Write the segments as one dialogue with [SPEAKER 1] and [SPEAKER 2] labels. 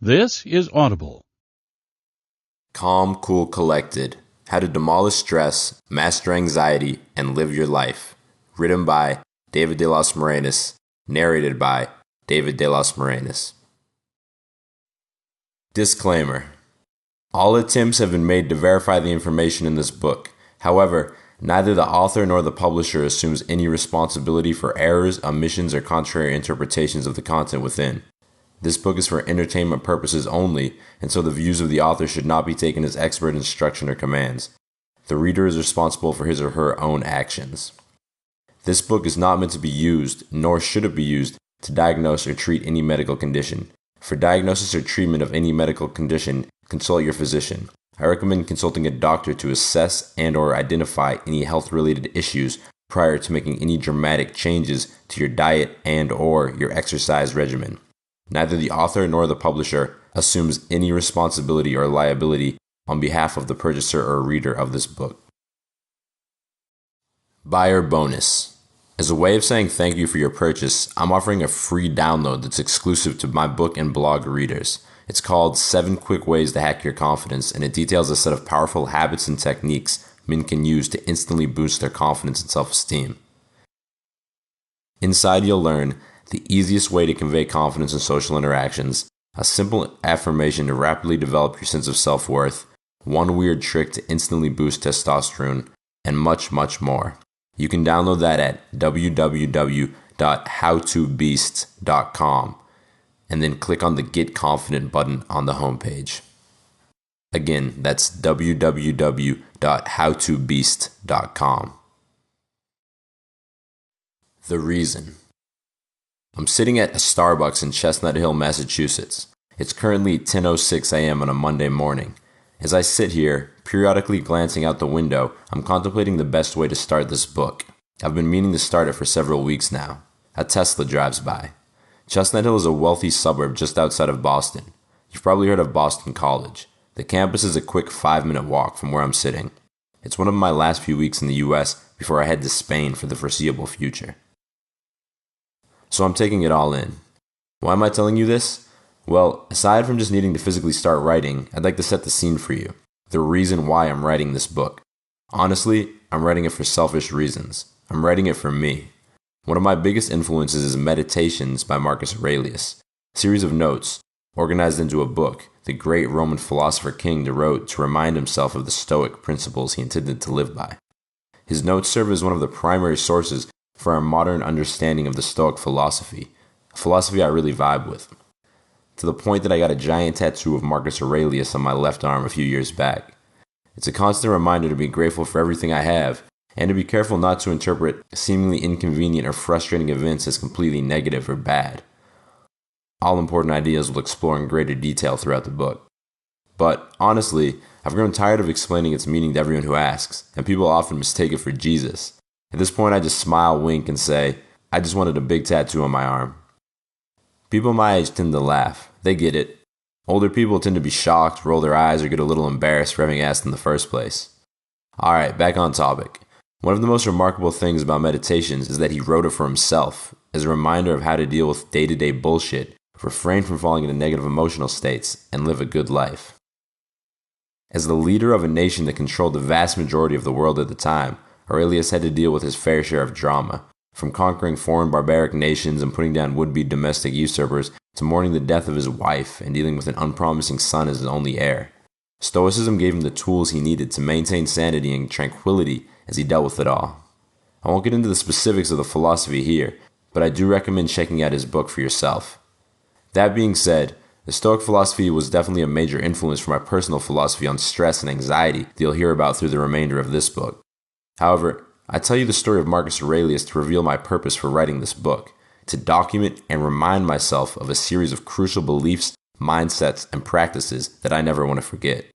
[SPEAKER 1] This is Audible.
[SPEAKER 2] Calm, Cool, Collected: How to Demolish Stress, Master Anxiety, and Live Your Life. Written by David de los Morenas. Narrated by David de los Morenas. Disclaimer: all attempts have been made to verify the information in this book. However, neither the author nor the publisher assumes any responsibility for errors, omissions, or contrary interpretations of the content within. This book is for entertainment purposes only, and so the views of the author should not be taken as expert instruction or commands. The reader is responsible for his or her own actions. This book is not meant to be used, nor should it be used, to diagnose or treat any medical condition. For diagnosis or treatment of any medical condition, consult your physician. I recommend consulting a doctor to assess and/or identify any health-related issues prior to making any dramatic changes to your diet and/or your exercise regimen. Neither the author nor the publisher assumes any responsibility or liability on behalf of the purchaser or reader of this book. Buyer bonus. As a way of saying thank you for your purchase, I'm offering a free download that's exclusive to my book and blog readers. It's called 7 Quick Ways to Hack Your Confidence, and it details a set of powerful habits and techniques men can use to instantly boost their confidence and self-esteem. Inside, you'll learn the easiest way to convey confidence in social interactions, a simple affirmation to rapidly develop your sense of self-worth, one weird trick to instantly boost testosterone, and much, much more. You can download that at www.howtobeast.com and then click on the Get Confident button on the homepage. Again, that's www.howtobeast.com. The reason. I'm sitting at a Starbucks in Chestnut Hill, Massachusetts. It's currently 10:06 a.m. on a Monday morning. As I sit here, periodically glancing out the window, I'm contemplating the best way to start this book. I've been meaning to start it for several weeks now. A Tesla drives by. Chestnut Hill is a wealthy suburb just outside of Boston. You've probably heard of Boston College. The campus is a quick 5-minute walk from where I'm sitting. It's one of my last few weeks in the US before I head to Spain for the foreseeable future. So I'm taking it all in. Why am I telling you this? Well, aside from just needing to physically start writing, I'd like to set the scene for you. The reason why I'm writing this book. Honestly, I'm writing it for selfish reasons. I'm writing it for me. One of my biggest influences is Meditations by Marcus Aurelius, a series of notes organized into a book the great Roman philosopher King wrote to remind himself of the Stoic principles he intended to live by. His notes serve as one of the primary sources for our modern understanding of the Stoic philosophy, a philosophy I really vibe with, to the point that I got a giant tattoo of Marcus Aurelius on my left arm a few years back. It's a constant reminder to be grateful for everything I have, and to be careful not to interpret seemingly inconvenient or frustrating events as completely negative or bad. All important ideas we'll explore in greater detail throughout the book. But honestly, I've grown tired of explaining its meaning to everyone who asks, and people often mistake it for Jesus. At this point, I just smile, wink, and say, I just wanted a big tattoo on my arm. People my age tend to laugh. They get it. Older people tend to be shocked, roll their eyes, or get a little embarrassed for having asked in the first place. Alright, back on topic. One of the most remarkable things about Meditations is that he wrote it for himself, as a reminder of how to deal with day-to-day bullshit, refrain from falling into negative emotional states, and live a good life. As the leader of a nation that controlled the vast majority of the world at the time, Aurelius had to deal with his fair share of drama, from conquering foreign barbaric nations and putting down would-be domestic usurpers to mourning the death of his wife and dealing with an unpromising son as his only heir. Stoicism gave him the tools he needed to maintain sanity and tranquility as he dealt with it all. I won't get into the specifics of the philosophy here, but I do recommend checking out his book for yourself. That being said, the Stoic philosophy was definitely a major influence for my personal philosophy on stress and anxiety that you'll hear about through the remainder of this book. However, I tell you the story of Marcus Aurelius to reveal my purpose for writing this book, to document and remind myself of a series of crucial beliefs, mindsets, and practices that I never want to forget.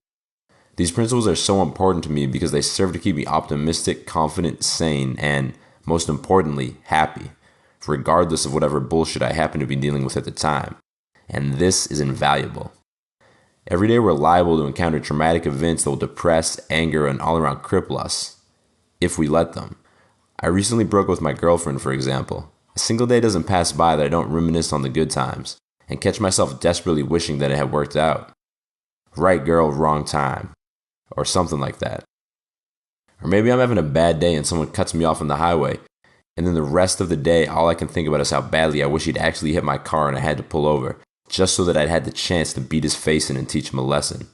[SPEAKER 2] These principles are so important to me because they serve to keep me optimistic, confident, sane, and, most importantly, happy, regardless of whatever bullshit I happen to be dealing with at the time. And this is invaluable. Every day we're liable to encounter traumatic events that will depress, anger, and all around cripple us, if we let them. I recently broke up with my girlfriend, for example. A single day doesn't pass by that I don't reminisce on the good times. and catch myself desperately wishing that it had worked out. Right girl, wrong time. Or something like that. Or maybe I'm having a bad day and someone cuts me off on the highway, and then the rest of the day all I can think about is how badly I wish he'd actually hit my car and I had to pull over, just so that I'd had the chance to beat his face in and teach him a lesson.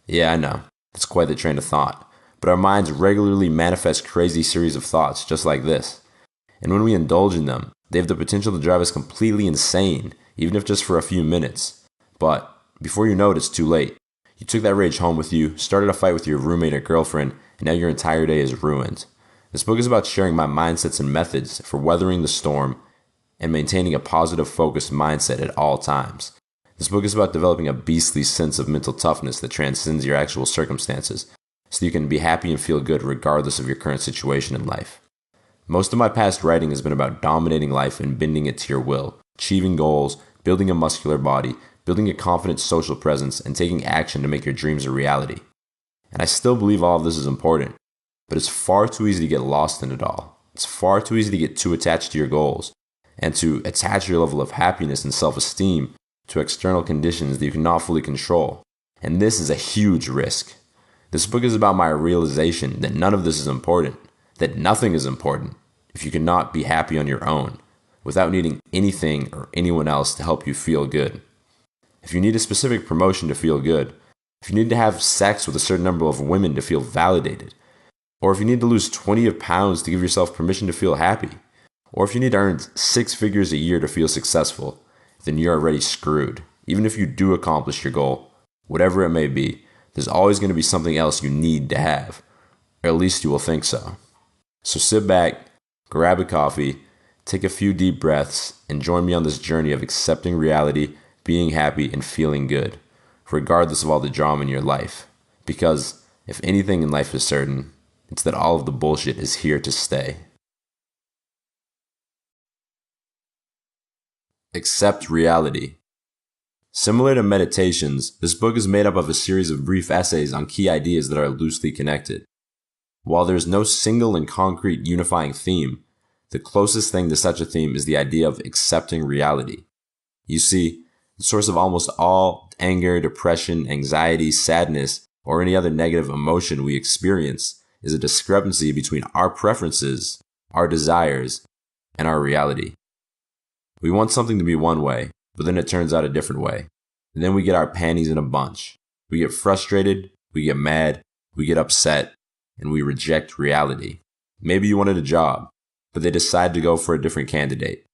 [SPEAKER 2] Yeah, I know, it's quite the train of thought, but our minds regularly manifest crazy series of thoughts just like this. And when we indulge in them, they have the potential to drive us completely insane, even if just for a few minutes. But before you know it, it's too late. You took that rage home with you, started a fight with your roommate or girlfriend, and now your entire day is ruined. This book is about sharing my mindsets and methods for weathering the storm and maintaining a positive, focused mindset at all times. This book is about developing a beastly sense of mental toughness that transcends your actual circumstances, so you can be happy and feel good regardless of your current situation in life. Most of my past writing has been about dominating life and bending it to your will, achieving goals, building a muscular body, building a confident social presence, and taking action to make your dreams a reality. And I still believe all of this is important, but it's far too easy to get lost in it all. It's far too easy to get too attached to your goals and to attach your level of happiness and self-esteem to external conditions that you cannot fully control. And this is a huge risk. This book is about my realization that none of this is important, that nothing is important if you cannot be happy on your own, without needing anything or anyone else to help you feel good. If you need a specific promotion to feel good, if you need to have sex with a certain number of women to feel validated, or if you need to lose 20 pounds to give yourself permission to feel happy, or if you need to earn 6 figures a year to feel successful, then you're already screwed. Even if you do accomplish your goal, whatever it may be, there's always going to be something else you need to have, or at least you will think so. So sit back, grab a coffee, take a few deep breaths, and join me on this journey of accepting reality, being happy, and feeling good, regardless of all the drama in your life. Because if anything in life is certain, it's that all of the bullshit is here to stay. Accept reality. Similar to Meditations, this book is made up of a series of brief essays on key ideas that are loosely connected. While there is no single and concrete unifying theme, the closest thing to such a theme is the idea of accepting reality. You see, the source of almost all anger, depression, anxiety, sadness, or any other negative emotion we experience is a discrepancy between our preferences, our desires, and our reality. We want something to be one way, but then it turns out a different way. And then we get our panties in a bunch. We get frustrated, we get mad, we get upset, and we reject reality. Maybe you wanted a job, but they decide to go for a different candidate.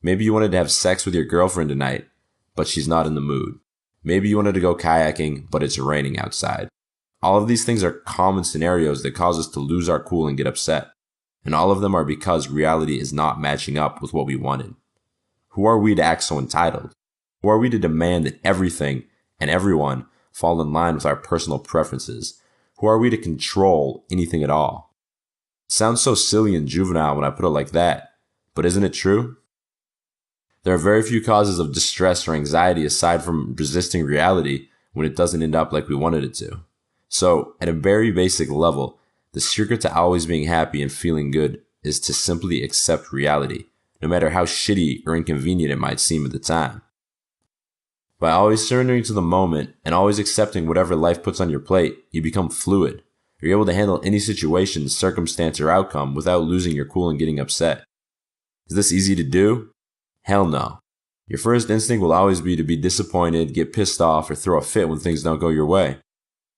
[SPEAKER 2] Maybe you wanted to have sex with your girlfriend tonight, but she's not in the mood. Maybe you wanted to go kayaking, but it's raining outside. All of these things are common scenarios that cause us to lose our cool and get upset. And all of them are because reality is not matching up with what we wanted. Who are we to act so entitled? Who are we to demand that everything and everyone fall in line with our personal preferences? Who are we to control anything at all? It sounds so silly and juvenile when I put it like that, but isn't it true? There are very few causes of distress or anxiety aside from resisting reality when it doesn't end up like we wanted it to. So, at a very basic level, the secret to always being happy and feeling good is to simply accept reality, no matter how shitty or inconvenient it might seem at the time. By always surrendering to the moment and always accepting whatever life puts on your plate, you become fluid. You're able to handle any situation, circumstance, or outcome without losing your cool and getting upset. Is this easy to do? Hell no. Your first instinct will always be to be disappointed, get pissed off, or throw a fit when things don't go your way.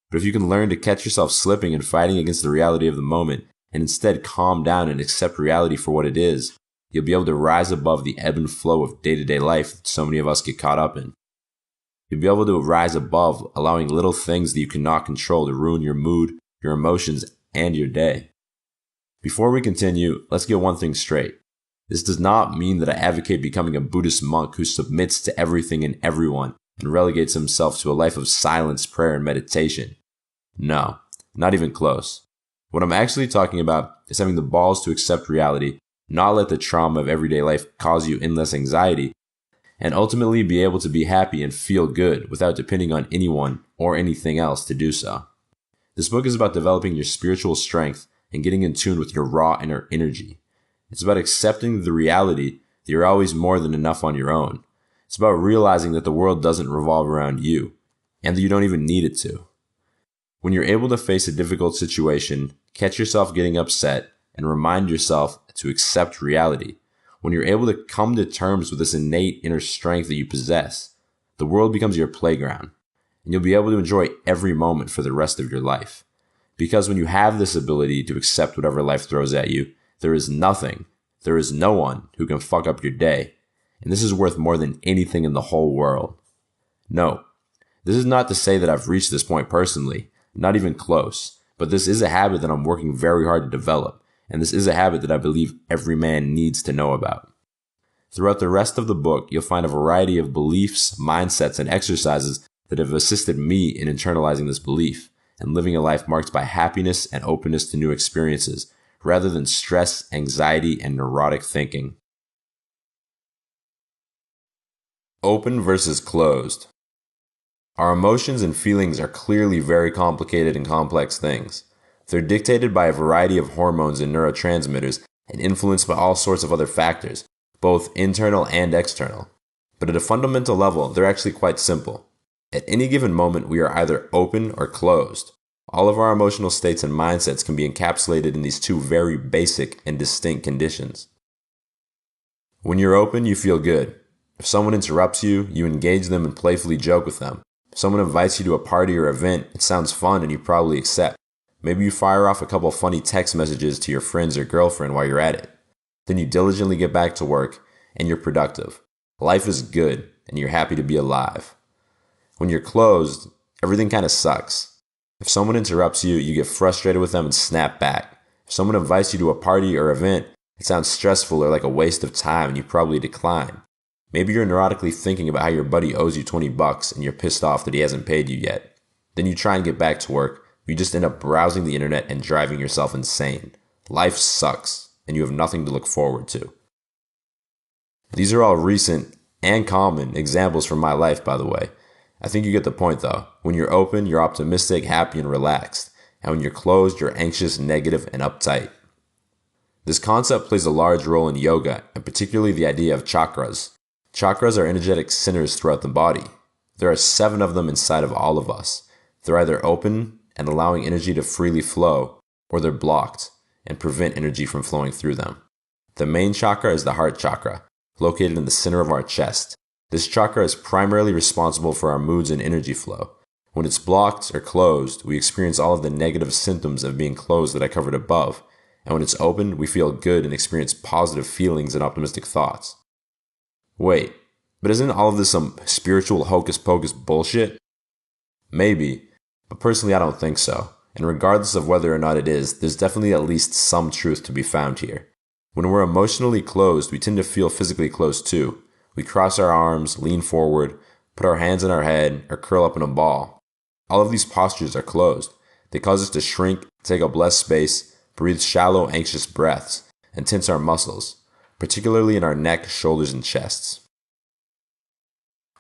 [SPEAKER 2] But if you can learn to catch yourself slipping and fighting against the reality of the moment, and instead calm down and accept reality for what it is, you'll be able to rise above the ebb and flow of day-to-day life that so many of us get caught up in. You'll be able to rise above allowing little things that you cannot control to ruin your mood, your emotions, and your day. Before we continue, let's get one thing straight. This does not mean that I advocate becoming a Buddhist monk who submits to everything and everyone and relegates himself to a life of silence, prayer, and meditation. No, not even close. What I'm actually talking about is having the balls to accept reality, not let the trauma of everyday life cause you endless anxiety, and ultimately be able to be happy and feel good without depending on anyone or anything else to do so. This book is about developing your spiritual strength and getting in tune with your raw inner energy. It's about accepting the reality that you're always more than enough on your own. It's about realizing that the world doesn't revolve around you, and that you don't even need it to. When you're able to face a difficult situation, catch yourself getting upset, and remind yourself to accept reality, when you're able to come to terms with this innate inner strength that you possess, the world becomes your playground, and you'll be able to enjoy every moment for the rest of your life. Because when you have this ability to accept whatever life throws at you, there is no one who can fuck up your day, and this is worth more than anything in the whole world. No, this is not to say that I've reached this point personally, not even close, but this is a habit that I'm working very hard to develop, and this is a habit that I believe every man needs to know about. Throughout the rest of the book, you'll find a variety of beliefs, mindsets, and exercises that have assisted me in internalizing this belief and living a life marked by happiness and openness to new experiences, rather than stress, anxiety, and neurotic thinking. Open versus closed. Our emotions and feelings are clearly very complicated and complex things. They're dictated by a variety of hormones and neurotransmitters and influenced by all sorts of other factors, both internal and external. But at a fundamental level, they're actually quite simple. At any given moment, we are either open or closed. All of our emotional states and mindsets can be encapsulated in these two very basic and distinct conditions. When you're open, you feel good. If someone interrupts you, you engage them and playfully joke with them. If someone invites you to a party or event, it sounds fun and you probably accept. Maybe you fire off a couple funny text messages to your friends or girlfriend while you're at it. Then you diligently get back to work and you're productive. Life is good and you're happy to be alive. When you're closed, everything kind of sucks. If someone interrupts you, you get frustrated with them and snap back. If someone invites you to a party or event, it sounds stressful or like a waste of time and you probably decline. Maybe you're neurotically thinking about how your buddy owes you $20 and you're pissed off that he hasn't paid you yet. Then you try and get back to work. You just end up browsing the internet and driving yourself insane. Life sucks, and you have nothing to look forward to. These are all recent and common examples from my life, by the way. I think you get the point, though. When you're open, you're optimistic, happy, and relaxed. And when you're closed, you're anxious, negative, and uptight. This concept plays a large role in yoga, and particularly the idea of chakras. Chakras are energetic centers throughout the body. There are 7 of them inside of all of us. They're either open and allowing energy to freely flow, or they're blocked and prevent energy from flowing through them. The main chakra is the heart chakra, located in the center of our chest. This chakra is primarily responsible for our moods and energy flow. When it's blocked or closed, we experience all of the negative symptoms of being closed that I covered above. And when it's open, we feel good and experience positive feelings and optimistic thoughts. Wait, but isn't all of this some spiritual hocus pocus bullshit? Maybe, but personally I don't think so. And regardless of whether or not it is, there's definitely at least some truth to be found here. When we're emotionally closed, we tend to feel physically closed too. We cross our arms, lean forward, put our hands on our head, or curl up in a ball. All of these postures are closed. They cause us to shrink, take up less space, breathe shallow, anxious breaths, and tense our muscles, particularly in our neck, shoulders, and chests.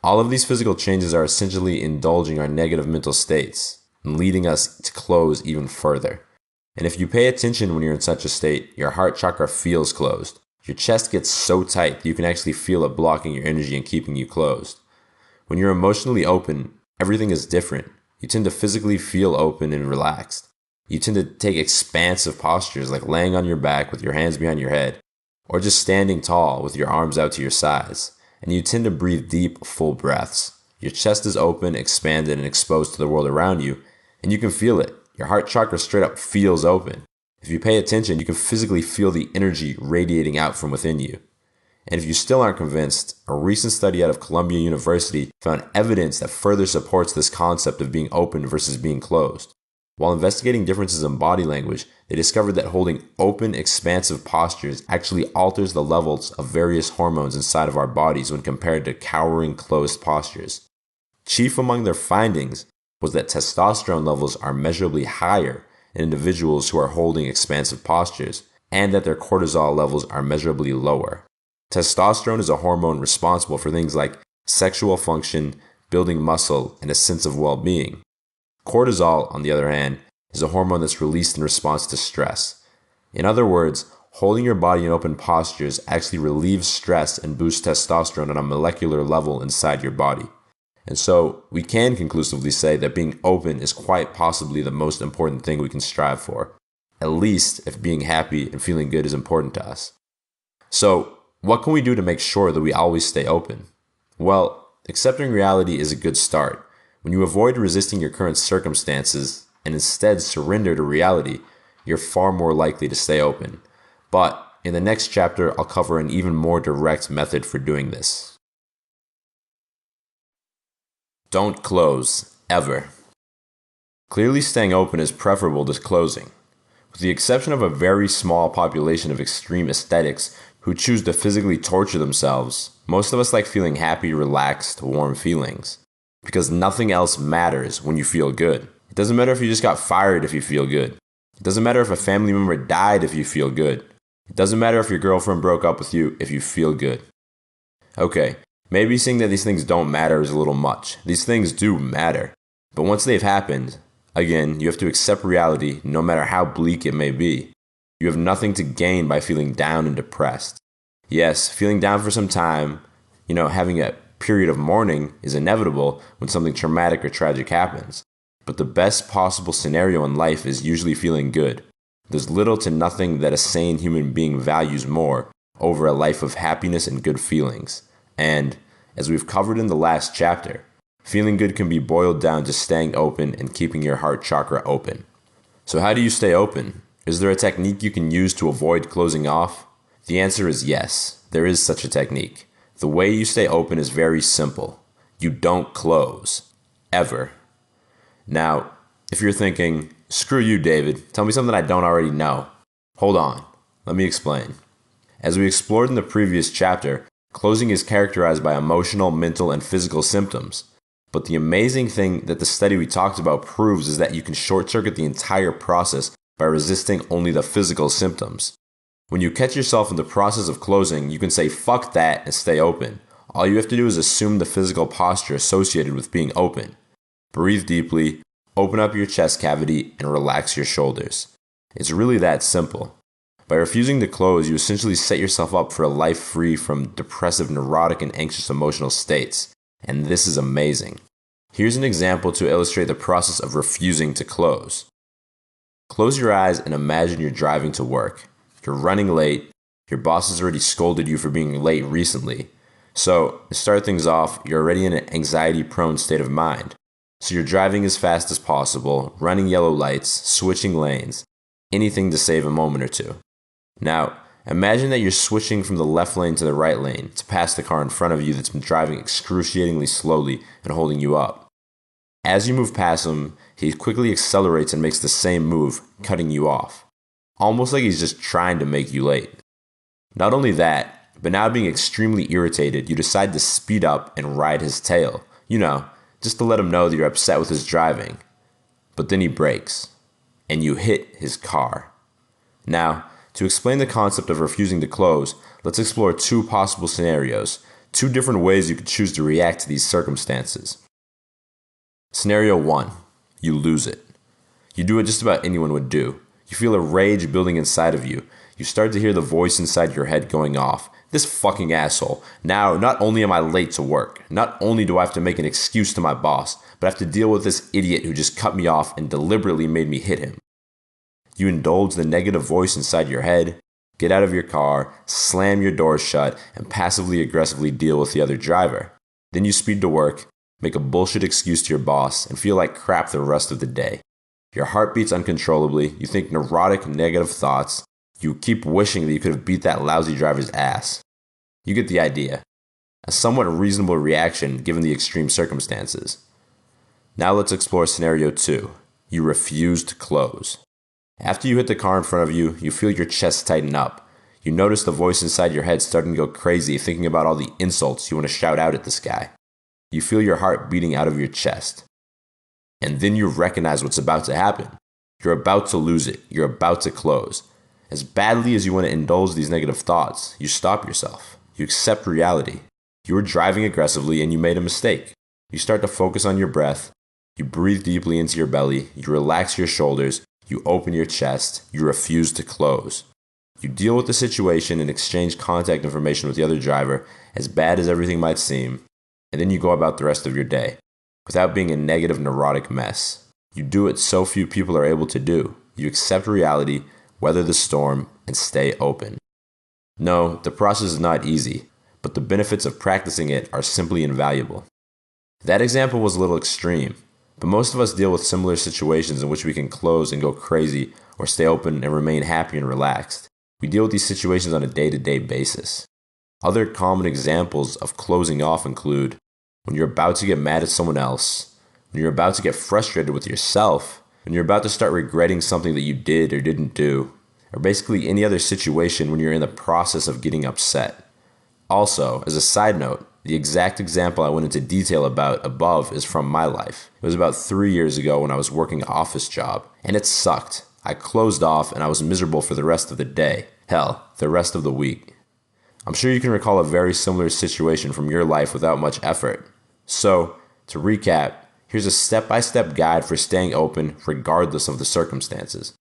[SPEAKER 2] All of these physical changes are essentially indulging our negative mental states and leading us to close even further. And if you pay attention when you're in such a state, your heart chakra feels closed. Your chest gets so tight that you can actually feel it blocking your energy and keeping you closed. When you're emotionally open, everything is different. You tend to physically feel open and relaxed. You tend to take expansive postures like laying on your back with your hands behind your head, or just standing tall with your arms out to your sides. And you tend to breathe deep, full breaths. Your chest is open, expanded, and exposed to the world around you, and you can feel it. Your heart chakra straight up feels open. If you pay attention, you can physically feel the energy radiating out from within you. And if you still aren't convinced, a recent study out of Columbia University found evidence that further supports this concept of being open versus being closed. While investigating differences in body language, they discovered that holding open, expansive postures actually alters the levels of various hormones inside of our bodies when compared to cowering, closed postures. Chief among their findings was that testosterone levels are measurably higher in individuals who are holding expansive postures, and that their cortisol levels are measurably lower. Testosterone is a hormone responsible for things like sexual function, building muscle, and a sense of well-being. Cortisol, on the other hand, is a hormone that's released in response to stress. In other words, Holding your body in open postures actually relieves stress and boosts testosterone on a molecular level inside your body. And so we can conclusively say that being open is quite possibly the most important thing we can strive for, at least if being happy and feeling good is important to us. So what can we do to make sure that we always stay open? Well, accepting reality is a good start. When you avoid resisting your current circumstances and instead surrender to reality, you're far more likely to stay open. But in the next chapter, I'll cover an even more direct method for doing this. Don't close, ever. Clearly, staying open is preferable to closing. With the exception of a very small population of extreme aesthetics who choose to physically torture themselves, most of us like feeling happy, relaxed, warm feelings. Because nothing else matters when you feel good. It doesn't matter if you just got fired if you feel good. It doesn't matter if a family member died if you feel good. It doesn't matter if your girlfriend broke up with you if you feel good. Okay, maybe saying that these things don't matter is a little much. These things do matter. But once they've happened, again, you have to accept reality no matter how bleak it may be. You have nothing to gain by feeling down and depressed. Yes, feeling down for some time, having a period of mourning is inevitable when something traumatic or tragic happens. But the best possible scenario in life is usually feeling good. There's little to nothing that a sane human being values more over a life of happiness and good feelings. And, as we've covered in the last chapter, feeling good can be boiled down to staying open and keeping your heart chakra open. So how do you stay open? Is there a technique you can use to avoid closing off? The answer is yes, there is such a technique. The way you stay open is very simple. You don't close. Ever. Now, if you're thinking, screw you, David, tell me something I don't already know. Hold on, let me explain. As we explored in the previous chapter, closing is characterized by emotional, mental, and physical symptoms. But the amazing thing that the study we talked about proves is that you can short-circuit the entire process by resisting only the physical symptoms. When you catch yourself in the process of closing, you can say fuck that and stay open. All you have to do is assume the physical posture associated with being open. Breathe deeply, open up your chest cavity, and relax your shoulders. It's really that simple. By refusing to close, you essentially set yourself up for a life free from depressive, neurotic, and anxious emotional states. And this is amazing. Here's an example to illustrate the process of refusing to close. Close your eyes and imagine you're driving to work. You're running late. Your boss has already scolded you for being late recently. So, to start things off, you're already in an anxiety-prone state of mind. So you're driving as fast as possible, running yellow lights, switching lanes, anything to save a moment or two. Now, imagine that you're switching from the left lane to the right lane to pass the car in front of you that's been driving excruciatingly slowly and holding you up. As you move past him, he quickly accelerates and makes the same move, cutting you off. Almost like he's just trying to make you late. Not only that, but now being extremely irritated, you decide to speed up and ride his tail. Just to let him know that you're upset with his driving. But then he brakes, and you hit his car. Now, to explain the concept of refusing to close, let's explore two possible scenarios, two different ways you could choose to react to these circumstances. Scenario 1. You lose it. You do what just about anyone would do. You feel a rage building inside of you. You start to hear the voice inside your head going off. This fucking asshole. Now, not only am I late to work, not only do I have to make an excuse to my boss, but I have to deal with this idiot who just cut me off and deliberately made me hit him. You indulge the negative voice inside your head, get out of your car, slam your door shut, and passively aggressively deal with the other driver. Then you speed to work, make a bullshit excuse to your boss, and feel like crap the rest of the day. Your heart beats uncontrollably, you think neurotic, negative thoughts, you keep wishing that you could have beat that lousy driver's ass. You get the idea. A somewhat reasonable reaction given the extreme circumstances. Now let's explore scenario 2. You refuse to close. After you hit the car in front of you, you feel your chest tighten up. You notice the voice inside your head starting to go crazy, thinking about all the insults you want to shout out at this guy. You feel your heart beating out of your chest. And then you recognize what's about to happen. You're about to lose it. You're about to close. As badly as you want to indulge these negative thoughts, you stop yourself. You accept reality. You were driving aggressively and you made a mistake. You start to focus on your breath. You breathe deeply into your belly. You relax your shoulders. You open your chest. You refuse to close. You deal with the situation and exchange contact information with the other driver, as bad as everything might seem, and then you go about the rest of your day, without being a negative, neurotic mess. You do what so few people are able to do. You accept reality, weather the storm, and stay open. No, the process is not easy, but the benefits of practicing it are simply invaluable. That example was a little extreme, but most of us deal with similar situations in which we can close and go crazy or stay open and remain happy and relaxed. We deal with these situations on a day-to-day basis. Other common examples of closing off include when you're about to get mad at someone else, when you're about to get frustrated with yourself, when you're about to start regretting something that you did or didn't do, or basically any other situation when you're in the process of getting upset. Also, as a side note, the exact example I went into detail about above is from my life. It was about 3 years ago when I was working an office job, and it sucked. I closed off and I was miserable for the rest of the day. Hell, the rest of the week. I'm sure you can recall a very similar situation from your life without much effort. So, to recap, here's a step-by-step guide for staying open regardless of the circumstances.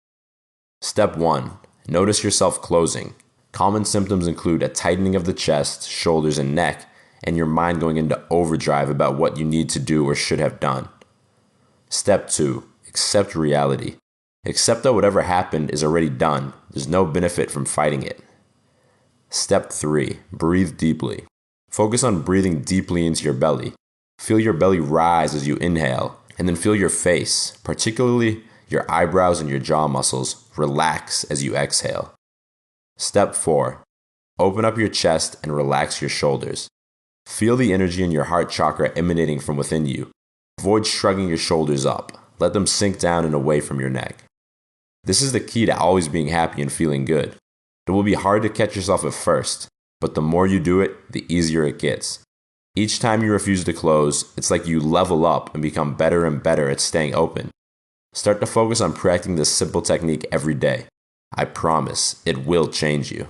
[SPEAKER 2] Step 1. Notice yourself closing. Common symptoms include a tightening of the chest, shoulders, and neck, and your mind going into overdrive about what you need to do or should have done. Step 2. Accept reality. Accept that whatever happened is already done. There's no benefit from fighting it. Step 3. Breathe deeply. Focus on breathing deeply into your belly. Feel your belly rise as you inhale, and then feel your face, particularly your eyebrows and your jaw muscles, relax as you exhale. Step 4. Open up your chest and relax your shoulders. Feel the energy in your heart chakra emanating from within you. Avoid shrugging your shoulders up. Let them sink down and away from your neck. This is the key to always being happy and feeling good. It will be hard to catch yourself at first, but the more you do it, the easier it gets. Each time you refuse to close, it's like you level up and become better and better at staying open. Start to focus on practicing this simple technique every day. I promise, it will change you.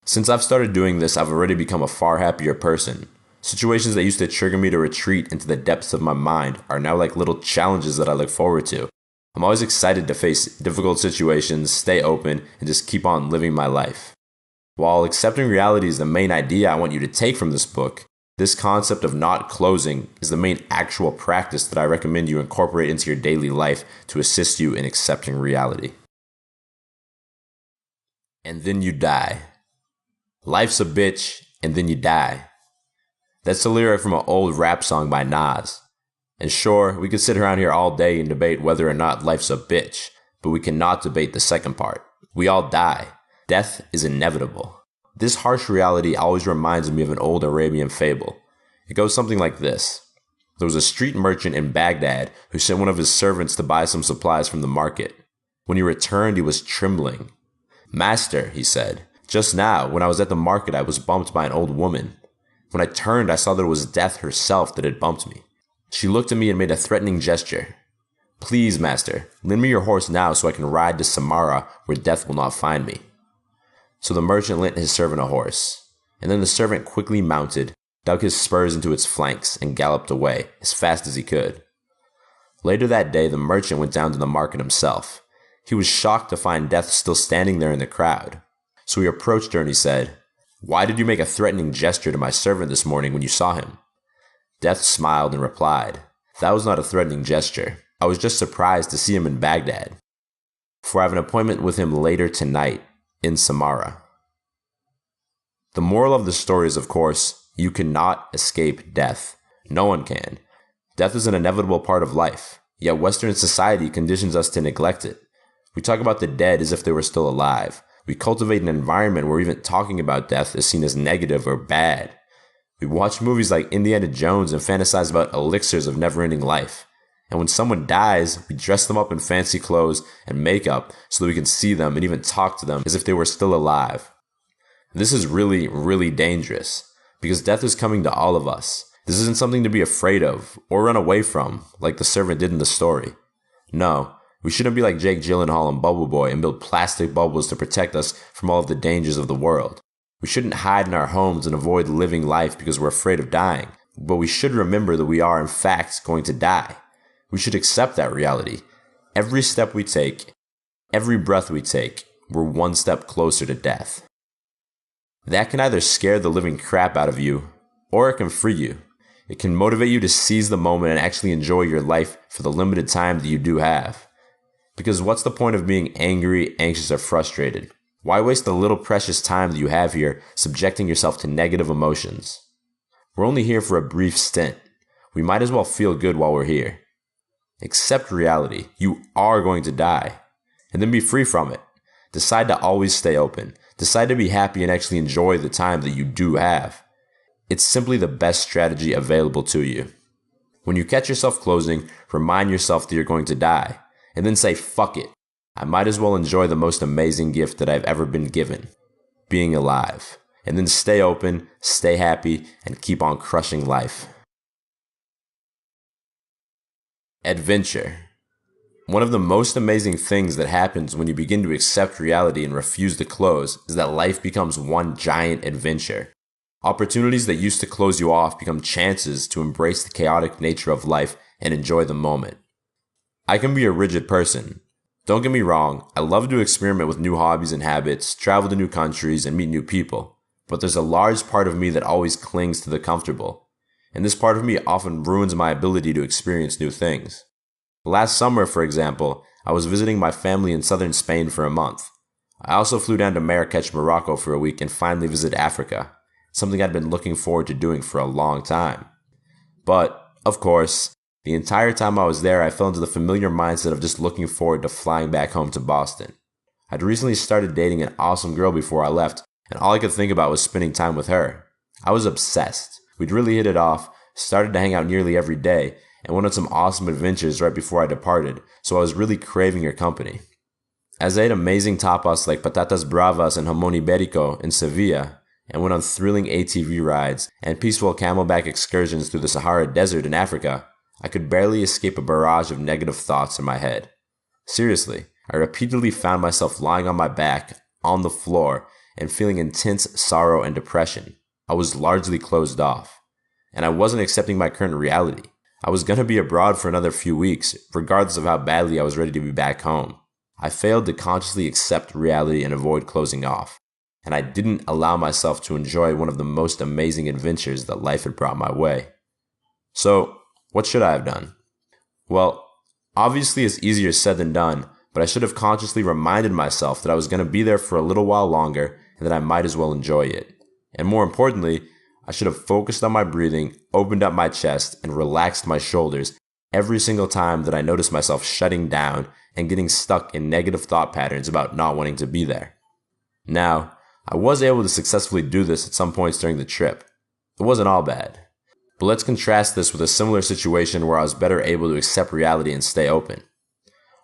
[SPEAKER 2] Since I've started doing this, I've already become a far happier person. Situations that used to trigger me to retreat into the depths of my mind are now like little challenges that I look forward to. I'm always excited to face difficult situations, stay open, and just keep on living my life. While accepting reality is the main idea I want you to take from this book, this concept of not closing is the main actual practice that I recommend you incorporate into your daily life to assist you in accepting reality. And then you die. Life's a bitch, and then you die. That's a lyric from an old rap song by Nas. And sure, we could sit around here all day and debate whether or not life's a bitch, but we cannot debate the second part. We all die. Death is inevitable. This harsh reality always reminds me of an old Arabian fable. It goes something like this. There was a street merchant in Baghdad who sent one of his servants to buy some supplies from the market. When he returned, he was trembling. "Master," he said, "just now, when I was at the market, I was bumped by an old woman. When I turned, I saw that it was Death herself that had bumped me. She looked at me and made a threatening gesture. 'Please, master, lend me your horse now so I can ride to Samara where Death will not find me.' So the merchant lent his servant a horse, and then the servant quickly mounted, dug his spurs into its flanks, and galloped away as fast as he could. Later that day, the merchant went down to the market himself. He was shocked to find Death still standing there in the crowd. So he approached her and he said, 'Why did you make a threatening gesture to my servant this morning when you saw him?' Death smiled and replied, 'That was not a threatening gesture. I was just surprised to see him in Baghdad, for I have an appointment with him later tonight in Samara.'" The moral of the story is, of course, you cannot escape death. No one can. Death is an inevitable part of life, yet Western society conditions us to neglect it. We talk about the dead as if they were still alive. We cultivate an environment where even talking about death is seen as negative or bad. We watch movies like Indiana Jones and fantasize about elixirs of never-ending life. And when someone dies, we dress them up in fancy clothes and makeup so that we can see them and even talk to them as if they were still alive. This is really, really dangerous because death is coming to all of us. This isn't something to be afraid of or run away from like the servant did in the story. No, we shouldn't be like Jake Gyllenhaal and Bubble Boy and build plastic bubbles to protect us from all of the dangers of the world. We shouldn't hide in our homes and avoid living life because we're afraid of dying. But we should remember that we are, in fact, going to die. We should accept that reality. Every step we take, every breath we take, we're one step closer to death. That can either scare the living crap out of you, or it can free you. It can motivate you to seize the moment and actually enjoy your life for the limited time that you do have. Because what's the point of being angry, anxious, or frustrated? Why waste the little precious time that you have here subjecting yourself to negative emotions? We're only here for a brief stint. We might as well feel good while we're here. Accept reality. You are going to die. And then be free from it. Decide to always stay open. Decide to be happy and actually enjoy the time that you do have. It's simply the best strategy available to you. When you catch yourself closing, remind yourself that you're going to die. And then say, fuck it. I might as well enjoy the most amazing gift that I've ever been given. Being alive. And then stay open, stay happy, and keep on crushing life. Adventure. One of the most amazing things that happens when you begin to accept reality and refuse to close is that life becomes one giant adventure. Opportunities that used to close you off become chances to embrace the chaotic nature of life and enjoy the moment. I can be a rigid person. Don't get me wrong, I love to experiment with new hobbies and habits, travel to new countries, and meet new people. But there's a large part of me that always clings to the comfortable. And this part of me often ruins my ability to experience new things. Last summer, for example, I was visiting my family in southern Spain for a month. I also flew down to Marrakech, Morocco for a week and finally visited Africa, something I'd been looking forward to doing for a long time. But, of course, the entire time I was there, I fell into the familiar mindset of just looking forward to flying back home to Boston. I'd recently started dating an awesome girl before I left, and all I could think about was spending time with her. I was obsessed. We'd really hit it off, started to hang out nearly every day, and went on some awesome adventures right before I departed, so I was really craving her company. As I ate amazing tapas like patatas bravas and jamón ibérico in Sevilla, and went on thrilling ATV rides and peaceful camelback excursions through the Sahara Desert in Africa, I could barely escape a barrage of negative thoughts in my head. Seriously, I repeatedly found myself lying on my back, on the floor, and feeling intense sorrow and depression. I was largely closed off. And I wasn't accepting my current reality. I was going to be abroad for another few weeks, regardless of how badly I was ready to be back home. I failed to consciously accept reality and avoid closing off. And I didn't allow myself to enjoy one of the most amazing adventures that life had brought my way. So, what should I have done? Well, obviously it's easier said than done, but I should have consciously reminded myself that I was going to be there for a little while longer and that I might as well enjoy it. And more importantly, I should have focused on my breathing, opened up my chest, and relaxed my shoulders every single time that I noticed myself shutting down and getting stuck in negative thought patterns about not wanting to be there. Now, I was able to successfully do this at some points during the trip. It wasn't all bad. But let's contrast this with a similar situation where I was better able to accept reality and stay open.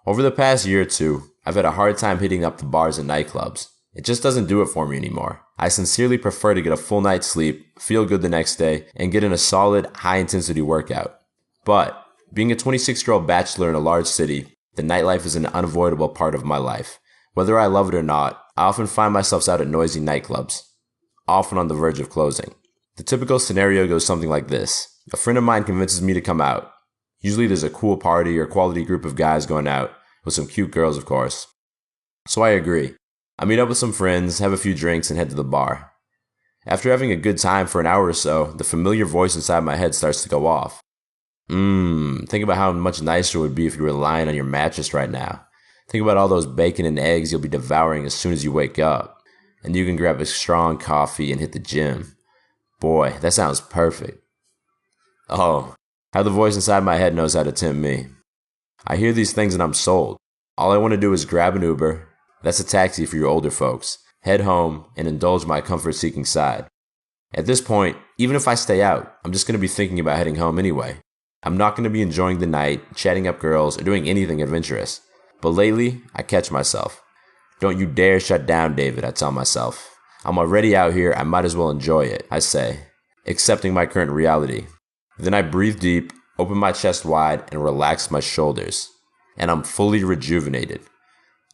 [SPEAKER 2] Over the past year or two, I've had a hard time hitting up the bars and nightclubs. It just doesn't do it for me anymore. I sincerely prefer to get a full night's sleep, feel good the next day, and get in a solid, high-intensity workout. But, being a 26-year-old bachelor in a large city, the nightlife is an unavoidable part of my life. Whether I love it or not, I often find myself out at noisy nightclubs, often on the verge of closing. The typical scenario goes something like this. A friend of mine convinces me to come out. Usually there's a cool party or quality group of guys going out, with some cute girls of course. So I agree. I meet up with some friends, have a few drinks, and head to the bar. After having a good time for an hour or so, the familiar voice inside my head starts to go off. Think about how much nicer it would be if you were lying on your mattress right now. Think about all those bacon and eggs you'll be devouring as soon as you wake up. And you can grab a strong coffee and hit the gym. Boy, that sounds perfect. Oh, how the voice inside my head knows how to tempt me. I hear these things and I'm sold. All I want to do is grab an Uber, that's a taxi for you older folks, head home, and indulge my comfort-seeking side. At this point, even if I stay out, I'm just going to be thinking about heading home anyway. I'm not going to be enjoying the night, chatting up girls, or doing anything adventurous. But lately, I catch myself. Don't you dare shut down, David, I tell myself. I'm already out here, I might as well enjoy it, I say, accepting my current reality. Then I breathe deep, open my chest wide, and relax my shoulders. And I'm fully rejuvenated.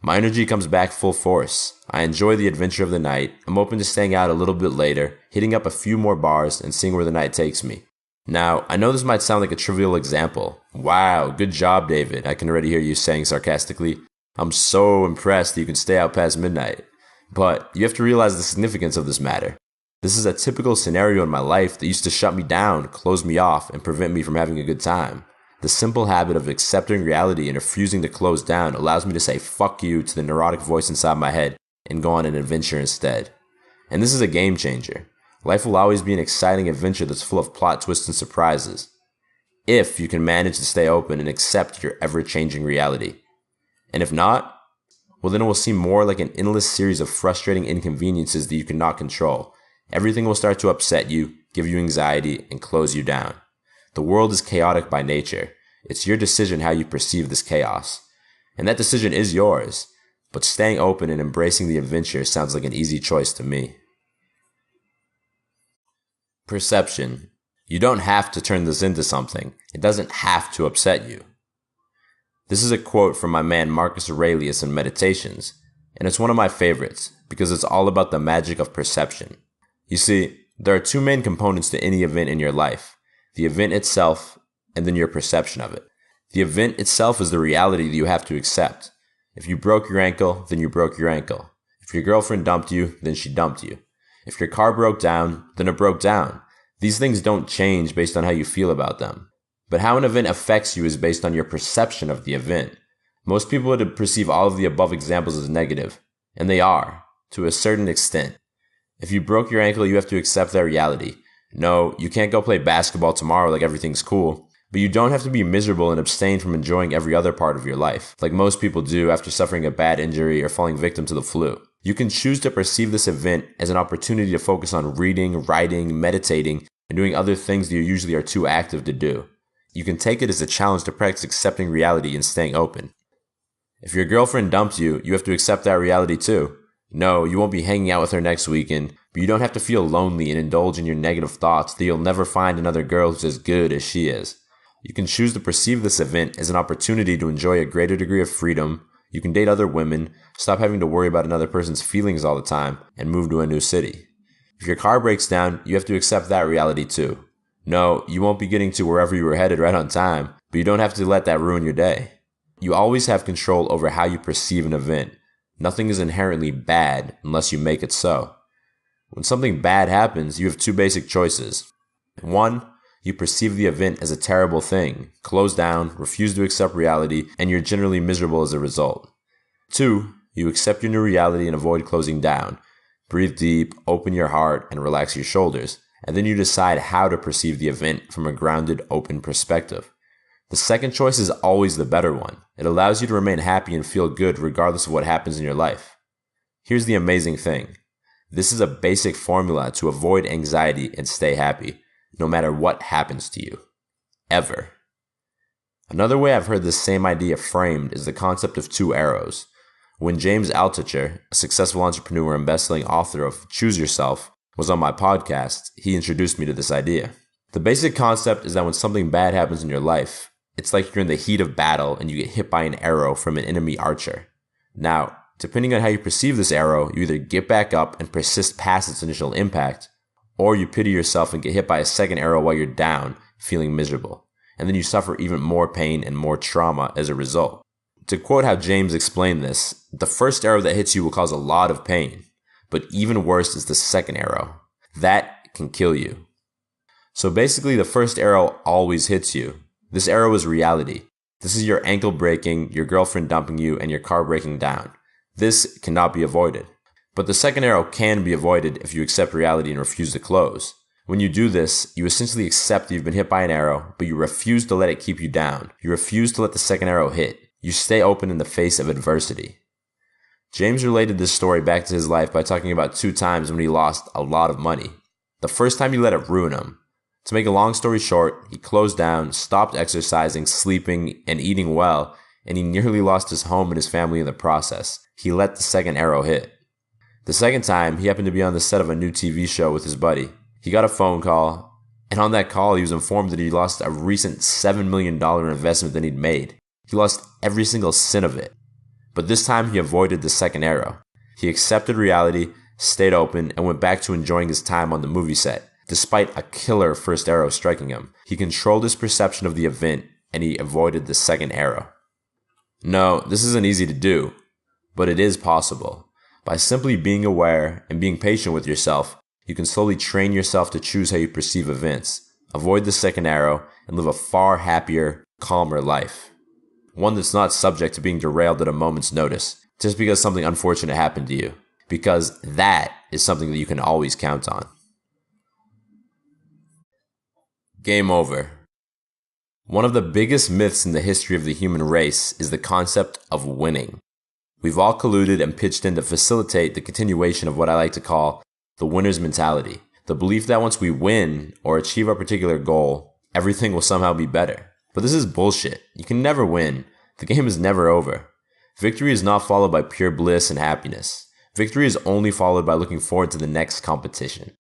[SPEAKER 2] My energy comes back full force. I enjoy the adventure of the night. I'm open to staying out a little bit later, hitting up a few more bars, and seeing where the night takes me. Now, I know this might sound like a trivial example. Wow, good job, David, I can already hear you saying sarcastically. I'm so impressed that you can stay out past midnight. But you have to realize the significance of this matter. This is a typical scenario in my life that used to shut me down, close me off, and prevent me from having a good time. The simple habit of accepting reality and refusing to close down allows me to say fuck you to the neurotic voice inside my head and go on an adventure instead. And this is a game changer. Life will always be an exciting adventure that's full of plot twists and surprises, if you can manage to stay open and accept your ever-changing reality. And if not, well, then it will seem more like an endless series of frustrating inconveniences that you cannot control. Everything will start to upset you, give you anxiety, and close you down. The world is chaotic by nature. It's your decision how you perceive this chaos. And that decision is yours. But staying open and embracing the adventure sounds like an easy choice to me. Perception. You don't have to turn this into something. It doesn't have to upset you. This is a quote from my man Marcus Aurelius in Meditations, and it's one of my favorites because it's all about the magic of perception. You see, there are two main components to any event in your life: the event itself and then your perception of it. The event itself is the reality that you have to accept. If you broke your ankle, then you broke your ankle. If your girlfriend dumped you, then she dumped you. If your car broke down, then it broke down. These things don't change based on how you feel about them. But how an event affects you is based on your perception of the event. Most people would perceive all of the above examples as negative, and they are, to a certain extent. If you broke your ankle, you have to accept that reality. No, you can't go play basketball tomorrow like everything's cool, but you don't have to be miserable and abstain from enjoying every other part of your life, like most people do after suffering a bad injury or falling victim to the flu. You can choose to perceive this event as an opportunity to focus on reading, writing, meditating, and doing other things that you usually are too active to do. You can take it as a challenge to practice accepting reality and staying open. If your girlfriend dumped you, you have to accept that reality too. No, you won't be hanging out with her next weekend, but you don't have to feel lonely and indulge in your negative thoughts that you'll never find another girl who's as good as she is. You can choose to perceive this event as an opportunity to enjoy a greater degree of freedom. You can date other women, stop having to worry about another person's feelings all the time, and move to a new city. If your car breaks down, you have to accept that reality too. No, you won't be getting to wherever you were headed right on time, but you don't have to let that ruin your day. You always have control over how you perceive an event. Nothing is inherently bad unless you make it so. When something bad happens, you have two basic choices. 1, you perceive the event as a terrible thing, close down, refuse to accept reality, and you're generally miserable as a result. 2, you accept your new reality and avoid closing down. Breathe deep, open your heart, and relax your shoulders. And then you decide how to perceive the event from a grounded, open perspective. The second choice is always the better one. It allows you to remain happy and feel good regardless of what happens in your life. Here's the amazing thing. This is a basic formula to avoid anxiety and stay happy, no matter what happens to you. Ever. Another way I've heard this same idea framed is the concept of 2 arrows. When James Altucher, a successful entrepreneur and best-selling author of Choose Yourself, was on my podcast, he introduced me to this idea. The basic concept is that when something bad happens in your life, it's like you're in the heat of battle and you get hit by an arrow from an enemy archer. Now, depending on how you perceive this arrow, you either get back up and persist past its initial impact, or you pity yourself and get hit by a second arrow while you're down, feeling miserable. And then you suffer even more pain and more trauma as a result. To quote how James explained this, the first arrow that hits you will cause a lot of pain. But even worse is the second arrow. That can kill you. So basically the first arrow always hits you. This arrow is reality. This is your ankle breaking, your girlfriend dumping you, and your car breaking down. This cannot be avoided. But the second arrow can be avoided if you accept reality and refuse to close. When you do this, you essentially accept that you've been hit by an arrow, but you refuse to let it keep you down. You refuse to let the second arrow hit. You stay open in the face of adversity. James related this story back to his life by talking about 2 times when he lost a lot of money. The first time he let it ruin him. To make a long story short, he closed down, stopped exercising, sleeping, and eating well, and he nearly lost his home and his family in the process. He let the second arrow hit. The second time, he happened to be on the set of a new TV show with his buddy. He got a phone call, and on that call, he was informed that he lost a recent $7 million investment that he'd made. He lost every single cent of it. But this time he avoided the second arrow. He accepted reality, stayed open, and went back to enjoying his time on the movie set. Despite a killer first arrow striking him, he controlled his perception of the event and he avoided the second arrow. No, this isn't easy to do, but it is possible. By simply being aware and being patient with yourself, you can slowly train yourself to choose how you perceive events, avoid the second arrow, and live a far happier, calmer life. One that's not subject to being derailed at a moment's notice, just because something unfortunate happened to you. Because that is something that you can always count on. Game over. One of the biggest myths in the history of the human race is the concept of winning. We've all colluded and pitched in to facilitate the continuation of what I like to call the winner's mentality. The belief that once we win or achieve our particular goal, everything will somehow be better. But this is bullshit. You can never win. The game is never over. Victory is not followed by pure bliss and happiness. Victory is only followed by looking forward to the next competition.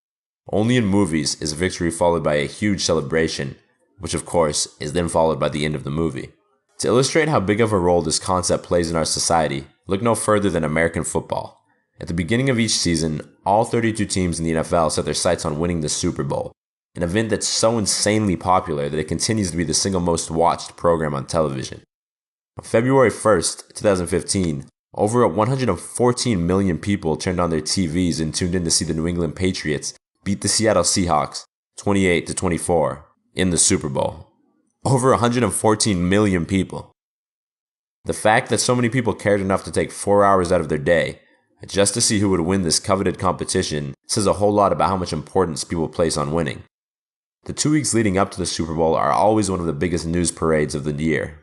[SPEAKER 2] Only in movies is victory followed by a huge celebration, which of course is then followed by the end of the movie. To illustrate how big of a role this concept plays in our society, look no further than American football. At the beginning of each season, all 32 teams in the NFL set their sights on winning the Super Bowl, an event that's so insanely popular that it continues to be the single most watched program on television. On February 1st, 2015, over 114 million people turned on their TVs and tuned in to see the New England Patriots beat the Seattle Seahawks 28-24 in the Super Bowl. Over 114 million people. The fact that so many people cared enough to take 4 hours out of their day just to see who would win this coveted competition says a whole lot about how much importance people place on winning. The 2 weeks leading up to the Super Bowl are always one of the biggest news parades of the year.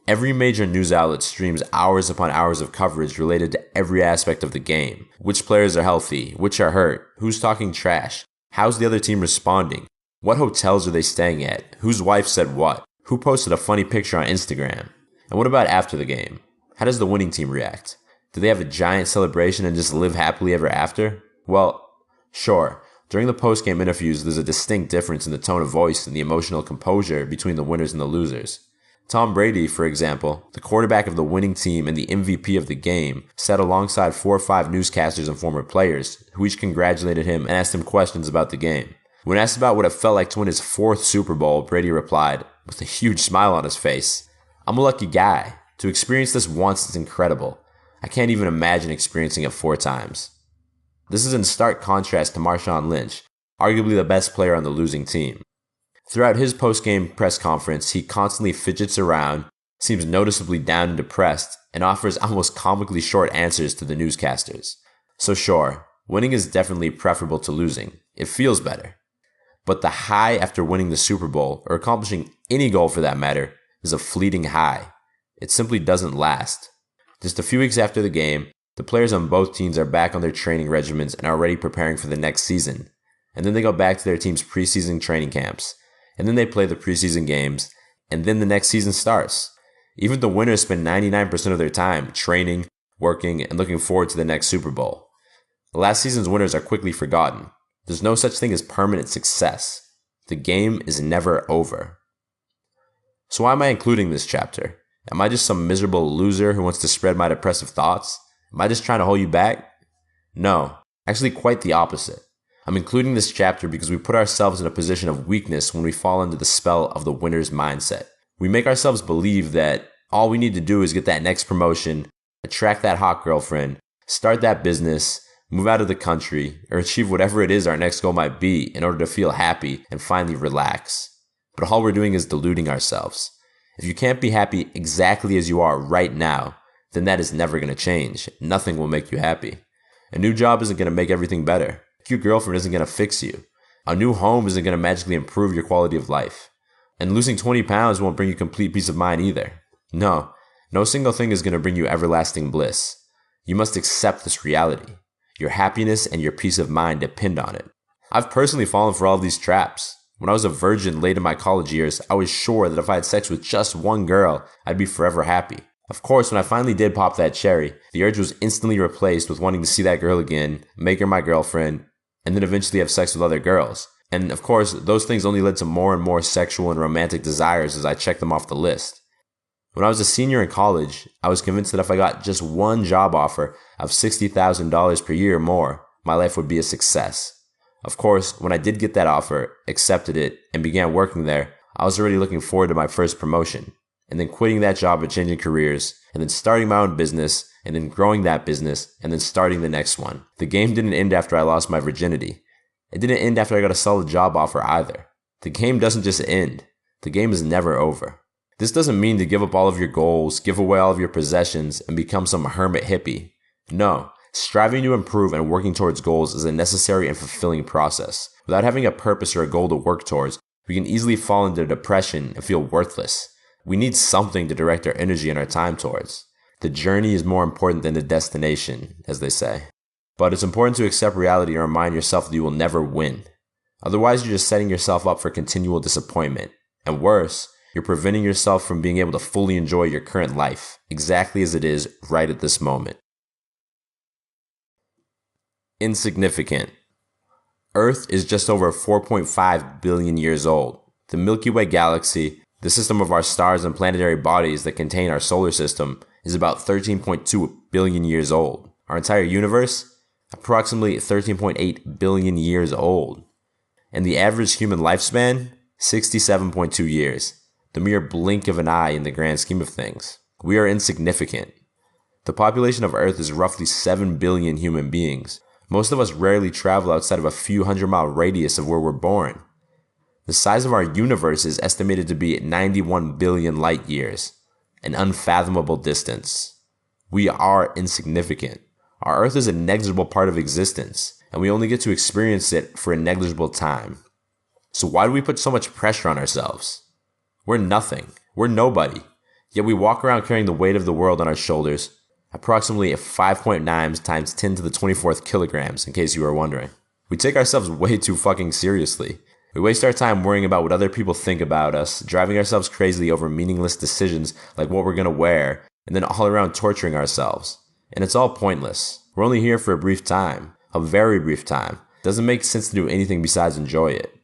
[SPEAKER 2] Every major news outlet streams hours upon hours of coverage related to every aspect of the game. Which players are healthy, which are hurt, who's talking trash, how's the other team responding, what hotels are they staying at, whose wife said what, who posted a funny picture on Instagram. And what about after the game? How does the winning team react? Do they have a giant celebration and just live happily ever after? Well, sure. During the post-game interviews, there's a distinct difference in the tone of voice and the emotional composure between the winners and the losers. Tom Brady, for example, the quarterback of the winning team and the MVP of the game, sat alongside 4 or 5 newscasters and former players, who each congratulated him and asked him questions about the game. When asked about what it felt like to win his 4th Super Bowl, Brady replied, with a huge smile on his face, "I'm a lucky guy. To experience this once is incredible. I can't even imagine experiencing it 4 times." This is in stark contrast to Marshawn Lynch, arguably the best player on the losing team. Throughout his post-game press conference, he constantly fidgets around, seems noticeably down and depressed, and offers almost comically short answers to the newscasters. So sure, winning is definitely preferable to losing. It feels better. But the high after winning the Super Bowl, or accomplishing any goal for that matter, is a fleeting high. It simply doesn't last. Just a few weeks after the game, the players on both teams are back on their training regimens and are already preparing for the next season. And then they go back to their team's preseason training camps. And then they play the preseason games. And then the next season starts. Even the winners spend 99% of their time training, working, and looking forward to the next Super Bowl. The last season's winners are quickly forgotten. There's no such thing as permanent success. The game is never over. So why am I including this chapter? Am I just some miserable loser who wants to spread my depressive thoughts? Am I just trying to hold you back? No, actually quite the opposite. I'm including this chapter because we put ourselves in a position of weakness when we fall under the spell of the winner's mindset. We make ourselves believe that all we need to do is get that next promotion, attract that hot girlfriend, start that business, move out of the country, or achieve whatever it is our next goal might be in order to feel happy and finally relax. But all we're doing is deluding ourselves. If you can't be happy exactly as you are right now, then that is never going to change. Nothing will make you happy. A new job isn't going to make everything better. A cute girlfriend isn't going to fix you. A new home isn't going to magically improve your quality of life. And losing 20 pounds won't bring you complete peace of mind either. No single thing is going to bring you everlasting bliss. You must accept this reality. Your happiness and your peace of mind depend on it. I've personally fallen for all of these traps. When I was a virgin late in my college years, I was sure that if I had sex with just one girl, I'd be forever happy. Of course, when I finally did pop that cherry, the urge was instantly replaced with wanting to see that girl again, make her my girlfriend, and then eventually have sex with other girls. And of course, those things only led to more and more sexual and romantic desires as I checked them off the list. When I was a senior in college, I was convinced that if I got just one job offer of $60,000 per year or more, my life would be a success. Of course, when I did get that offer, accepted it, and began working there, I was already looking forward to my first promotion. and then quitting that job and changing careers, and then starting my own business, and then growing that business, and then starting the next one. The game didn't end after I lost my virginity. It didn't end after I got a solid job offer either. The game doesn't just end. The game is never over. This doesn't mean to give up all of your goals, give away all of your possessions, and become some hermit hippie. No, striving to improve and working towards goals is a necessary and fulfilling process. Without having a purpose or a goal to work towards, we can easily fall into depression and feel worthless. We need something to direct our energy and our time towards. The journey is more important than the destination, as they say. But it's important to accept reality and remind yourself that you will never win. Otherwise, you're just setting yourself up for continual disappointment. And worse, you're preventing yourself from being able to fully enjoy your current life, exactly as it is right at this moment. Insignificant. Earth is just over 4.5 billion years old. The Milky Way galaxy, the system of our stars and planetary bodies that contain our solar system, is about 13.2 billion years old. Our entire universe, approximately 13.8 billion years old. And the average human lifespan, 67.2 years. The mere blink of an eye in the grand scheme of things. We are insignificant. The population of Earth is roughly 7 billion human beings. Most of us rarely travel outside of a few 100-mile radius of where we're born. The size of our universe is estimated to be 91 billion light years, an unfathomable distance. We are insignificant. Our Earth is a negligible part of existence, and we only get to experience it for a negligible time. So why do we put so much pressure on ourselves? We're nothing. We're nobody. Yet we walk around carrying the weight of the world on our shoulders, approximately 5.9 times 10 to the 24th kilograms, in case you were wondering. We take ourselves way too fucking seriously. We waste our time worrying about what other people think about us, driving ourselves crazily over meaningless decisions like what we're gonna wear, and then all around torturing ourselves. And it's all pointless. We're only here for a brief time. A very brief time. It doesn't make sense to do anything besides enjoy it.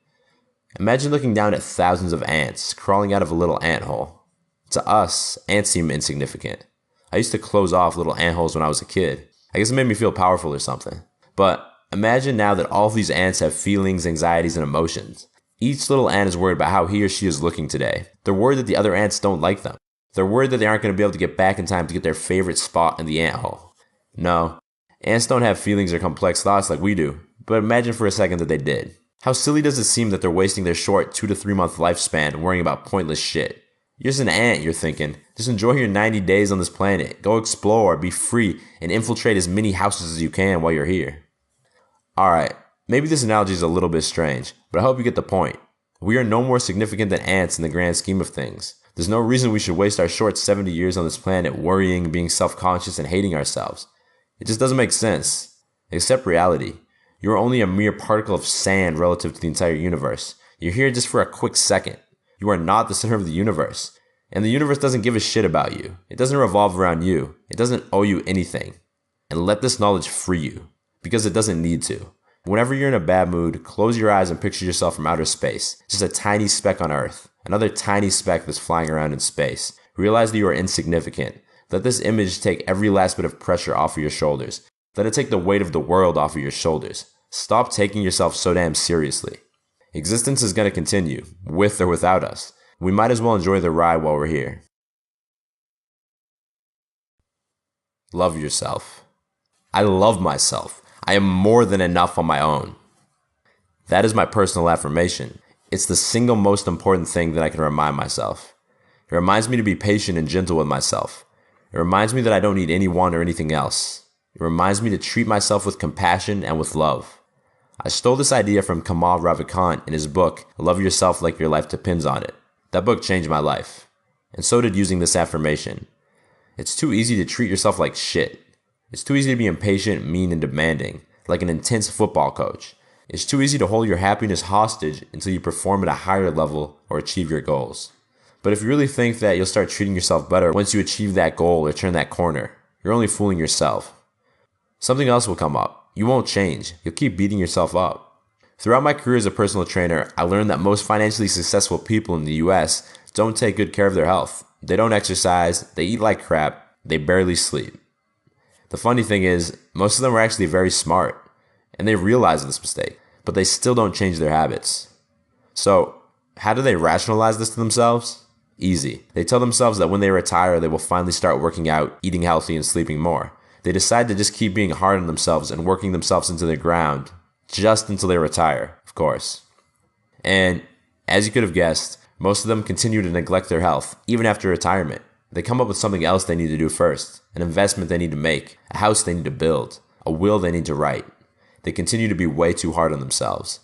[SPEAKER 2] Imagine looking down at thousands of ants crawling out of a little anthole. To us, ants seem insignificant. I used to close off little antholes when I was a kid. I guess it made me feel powerful or something. But imagine now that all of these ants have feelings, anxieties, and emotions. Each little ant is worried about how he or she is looking today. They're worried that the other ants don't like them. They're worried that they aren't going to be able to get back in time to get their favorite spot in the anthole. No, ants don't have feelings or complex thoughts like we do. But imagine for a second that they did. How silly does it seem that they're wasting their short 2 to 3 month lifespan worrying about pointless shit? You're just an ant, you're thinking. Just enjoy your 90 days on this planet. Go explore, be free, and infiltrate as many houses as you can while you're here. Alright, maybe this analogy is a little bit strange, but I hope you get the point. We are no more significant than ants in the grand scheme of things. There's no reason we should waste our short 70 years on this planet worrying, being self-conscious, and hating ourselves. It just doesn't make sense. Accept reality. You are only a mere particle of sand relative to the entire universe. You're here just for a quick second. You are not the center of the universe. And the universe doesn't give a shit about you. It doesn't revolve around you. It doesn't owe you anything. And let this knowledge free you. Because it doesn't need to. Whenever you're in a bad mood, close your eyes and picture yourself from outer space. Just a tiny speck on Earth. Another tiny speck that's flying around in space. Realize that you are insignificant. Let this image take every last bit of pressure off of your shoulders. Let it take the weight of the world off of your shoulders. Stop taking yourself so damn seriously. Existence is going to continue, with or without us. We might as well enjoy the ride while we're here. Love yourself. I love myself. I am more than enough on my own. That is my personal affirmation. It's the single most important thing that I can remind myself. It reminds me to be patient and gentle with myself. It reminds me that I don't need anyone or anything else. It reminds me to treat myself with compassion and with love. I stole this idea from Kamal Ravikant in his book, Love Yourself Like Your Life Depends on It. That book changed my life. And so did using this affirmation. It's too easy to treat yourself like shit. It's too easy to be impatient, mean, and demanding, like an intense football coach. It's too easy to hold your happiness hostage until you perform at a higher level or achieve your goals. But if you really think that you'll start treating yourself better once you achieve that goal or turn that corner, you're only fooling yourself. Something else will come up. You won't change. You'll keep beating yourself up. Throughout my career as a personal trainer, I learned that most financially successful people in the US don't take good care of their health. They don't exercise, they eat like crap, they barely sleep. The funny thing is, most of them are actually very smart, and they realize this mistake, but they still don't change their habits. So, how do they rationalize this to themselves? Easy. They tell themselves that when they retire, they will finally start working out, eating healthy, and sleeping more. They decide to just keep being hard on themselves and working themselves into the ground, just until they retire, of course. And as you could have guessed, most of them continue to neglect their health, even after retirement. They come up with something else they need to do first, an investment they need to make, a house they need to build, a will they need to write. They continue to be way too hard on themselves.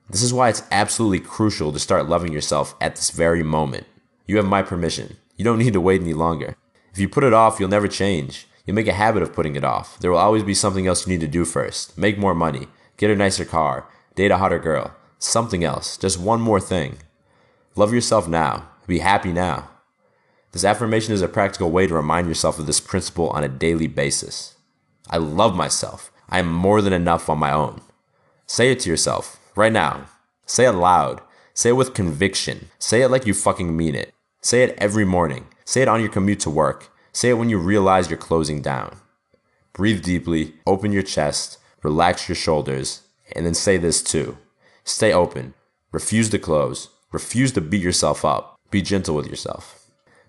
[SPEAKER 2] This is why it's absolutely crucial to start loving yourself at this very moment. You have my permission. You don't need to wait any longer. If you put it off, you'll never change. You'll make a habit of putting it off. There will always be something else you need to do first. Make more money, get a nicer car, date a hotter girl, something else, just one more thing. Love yourself now. Be happy now. This affirmation is a practical way to remind yourself of this principle on a daily basis. I love myself. I am more than enough on my own. Say it to yourself right now. Say it loud. Say it with conviction. Say it like you fucking mean it. Say it every morning. Say it on your commute to work. Say it when you realize you're closing down. Breathe deeply, open your chest, relax your shoulders, and then say this too. Stay open. Refuse to close. Refuse to beat yourself up. Be gentle with yourself.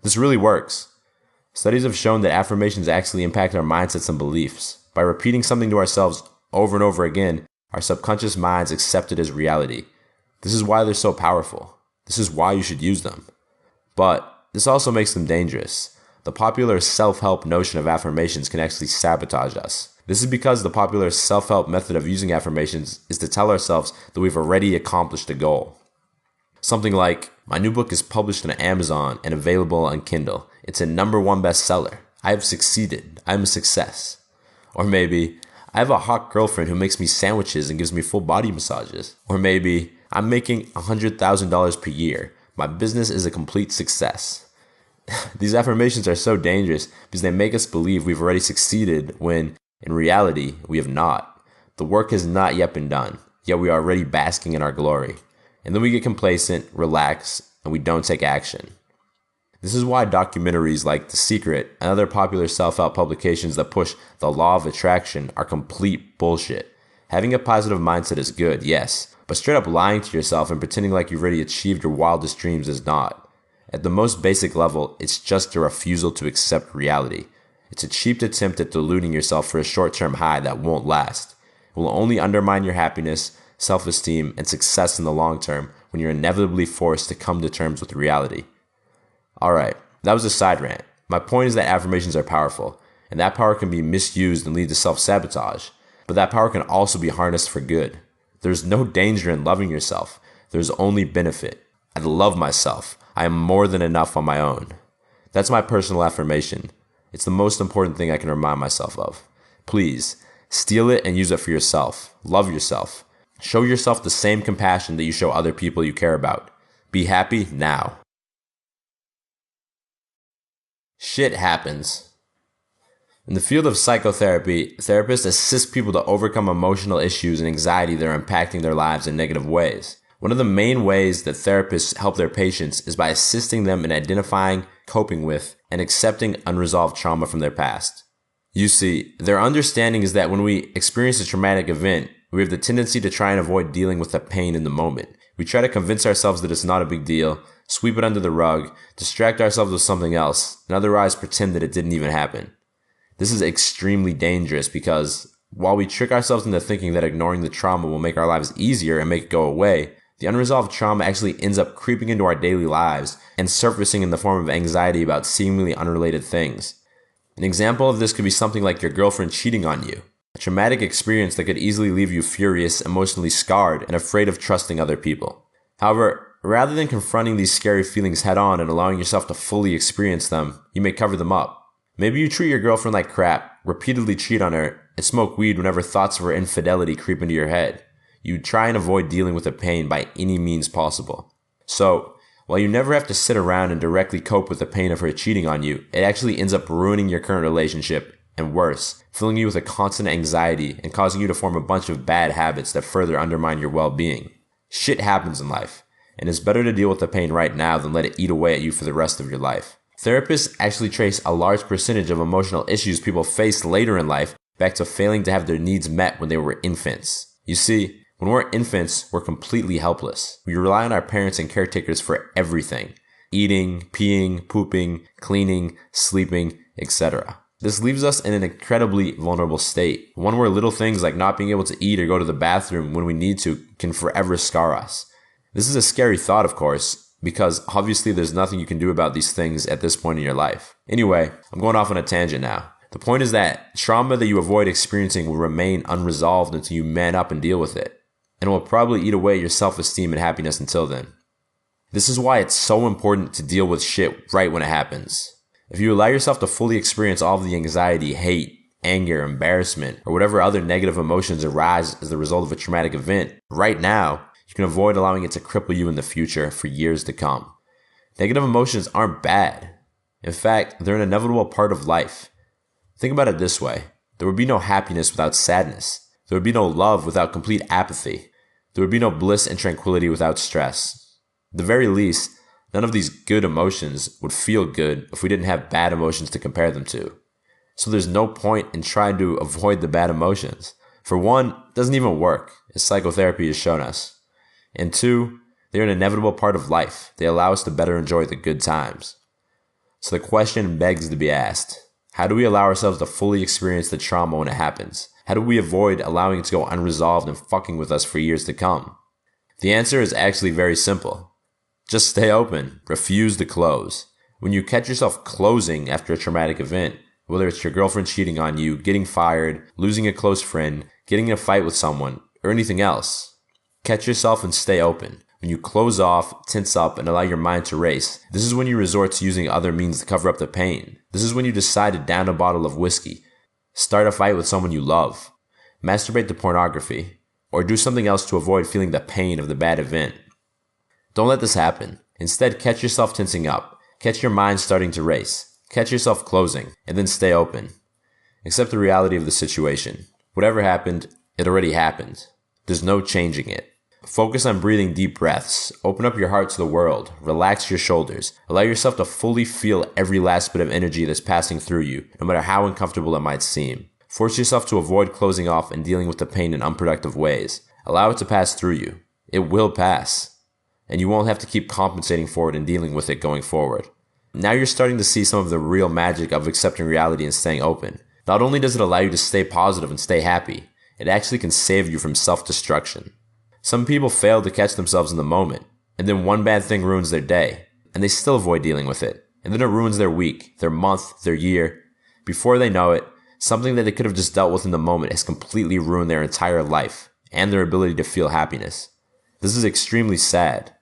[SPEAKER 2] This really works. Studies have shown that affirmations actually impact our mindsets and beliefs. By repeating something to ourselves over and over again, our subconscious minds accept it as reality. This is why they're so powerful. This is why you should use them. But this also makes them dangerous. The popular self-help notion of affirmations can actually sabotage us. This is because the popular self-help method of using affirmations is to tell ourselves that we've already accomplished a goal. Something like, my new book is published on Amazon and available on Kindle. It's a #1 bestseller. I have succeeded. I'm a success. Or maybe, I have a hot girlfriend who makes me sandwiches and gives me full body massages. Or maybe, I'm making $100,000 per year. My business is a complete success. These affirmations are so dangerous because they make us believe we've already succeeded when, in reality, we have not. The work has not yet been done, yet we are already basking in our glory. And then we get complacent, relax, and we don't take action. This is why documentaries like The Secret and other popular self-help publications that push the law of attraction are complete bullshit. Having a positive mindset is good, yes, but straight up lying to yourself and pretending like you've already achieved your wildest dreams is not. At the most basic level, it's just a refusal to accept reality. It's a cheap attempt at deluding yourself for a short-term high that won't last. It will only undermine your happiness, self-esteem, and success in the long term when you're inevitably forced to come to terms with reality. Alright, that was a side rant. My point is that affirmations are powerful, and that power can be misused and lead to self-sabotage, but that power can also be harnessed for good. There's no danger in loving yourself. There's only benefit. I love myself. I am more than enough on my own. That's my personal affirmation. It's the most important thing I can remind myself of. Please, steal it and use it for yourself. Love yourself. Show yourself the same compassion that you show other people you care about. Be happy now. Shit happens. In the field of psychotherapy, therapists assist people to overcome emotional issues and anxiety that are impacting their lives in negative ways. One of the main ways that therapists help their patients is by assisting them in identifying, coping with, and accepting unresolved trauma from their past. You see, their understanding is that when we experience a traumatic event, we have the tendency to try and avoid dealing with the pain in the moment. We try to convince ourselves that it's not a big deal, sweep it under the rug, distract ourselves with something else, and otherwise pretend that it didn't even happen. This is extremely dangerous because while we trick ourselves into thinking that ignoring the trauma will make our lives easier and make it go away, the unresolved trauma actually ends up creeping into our daily lives and surfacing in the form of anxiety about seemingly unrelated things. An example of this could be something like your girlfriend cheating on you, a traumatic experience that could easily leave you furious, emotionally scarred, and afraid of trusting other people. However, rather than confronting these scary feelings head on and allowing yourself to fully experience them, you may cover them up. Maybe you treat your girlfriend like crap, repeatedly cheat on her, and smoke weed whenever thoughts of her infidelity creep into your head. You try and avoid dealing with the pain by any means possible. So, while you never have to sit around and directly cope with the pain of her cheating on you, it actually ends up ruining your current relationship, and worse, filling you with a constant anxiety and causing you to form a bunch of bad habits that further undermine your well-being. Shit happens in life, and it's better to deal with the pain right now than let it eat away at you for the rest of your life. Therapists actually trace a large percentage of emotional issues people face later in life back to failing to have their needs met when they were infants. You see, when we're infants, we're completely helpless. We rely on our parents and caretakers for everything. eating, peeing, pooping, cleaning, sleeping, etc. This leaves us in an incredibly vulnerable state, one where little things like not being able to eat or go to the bathroom when we need to can forever scar us. This is a scary thought, of course, because obviously there's nothing you can do about these things at this point in your life. Anyway, I'm going off on a tangent now. The point is that trauma that you avoid experiencing will remain unresolved until you man up and deal with it, and it will probably eat away your self-esteem and happiness until then. This is why it's so important to deal with shit right when it happens. If you allow yourself to fully experience all of the anxiety, hate, anger, embarrassment, or whatever other negative emotions arise as the result of a traumatic event, right now, you can avoid allowing it to cripple you in the future for years to come. Negative emotions aren't bad. In fact, they're an inevitable part of life. Think about it this way. There would be no happiness without sadness. There would be no love without complete apathy. There would be no bliss and tranquility without stress. At the very least, none of these good emotions would feel good if we didn't have bad emotions to compare them to. So there's no point in trying to avoid the bad emotions. For one, it doesn't even work, as psychotherapy has shown us. And two, they're an inevitable part of life. They allow us to better enjoy the good times. So the question begs to be asked, how do we allow ourselves to fully experience the trauma when it happens? How do we avoid allowing it to go unresolved and fucking with us for years to come? The answer is actually very simple. Just stay open. Refuse to close. When you catch yourself closing after a traumatic event, whether it's your girlfriend cheating on you, getting fired, losing a close friend, getting in a fight with someone, or anything else, catch yourself and stay open. When you close off, tense up, and allow your mind to race, this is when you resort to using other means to cover up the pain. This is when you decide to down a bottle of whiskey, start a fight with someone you love, masturbate to pornography, or do something else to avoid feeling the pain of the bad event. Don't let this happen. Instead, catch yourself tensing up. Catch your mind starting to race. Catch yourself closing, and then stay open. Accept the reality of the situation. Whatever happened, it already happened. There's no changing it. Focus on breathing deep breaths. Open up your heart to the world. Relax your shoulders. Allow yourself to fully feel every last bit of energy that's passing through you, no matter how uncomfortable it might seem. Force yourself to avoid closing off and dealing with the pain in unproductive ways. Allow it to pass through you. It will pass. And you won't have to keep compensating for it and dealing with it going forward. Now you're starting to see some of the real magic of accepting reality and staying open. Not only does it allow you to stay positive and stay happy, it actually can save you from self-destruction. Some people fail to catch themselves in the moment, and then one bad thing ruins their day, and they still avoid dealing with it. And then it ruins their week, their month, their year. Before they know it, something that they could have just dealt with in the moment has completely ruined their entire life and their ability to feel happiness. This is extremely sad,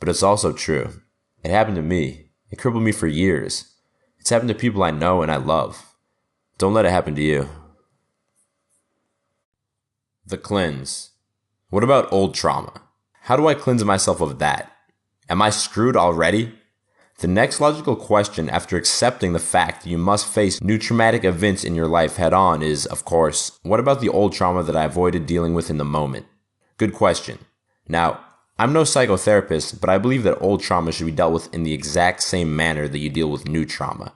[SPEAKER 2] but it's also true. It happened to me. It crippled me for years. It's happened to people I know and I love. Don't let it happen to you. The cleanse. What about old trauma? How do I cleanse myself of that? Am I screwed already? The next logical question after accepting the fact that you must face new traumatic events in your life head on is, of course, what about the old trauma that I avoided dealing with in the moment? Good question. Now, I'm no psychotherapist, but I believe that old trauma should be dealt with in the exact same manner that you deal with new trauma.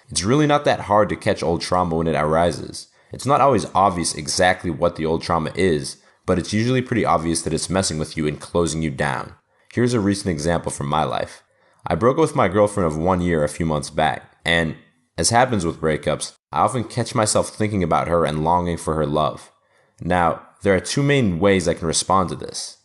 [SPEAKER 2] It's really not that hard to catch old trauma when it arises. It's not always obvious exactly what the old trauma is, but it's usually pretty obvious that it's messing with you and closing you down. Here's a recent example from my life. I broke up with my girlfriend of 1 year a few months back, and as happens with breakups, I often catch myself thinking about her and longing for her love. Now, there are two main ways I can respond to this.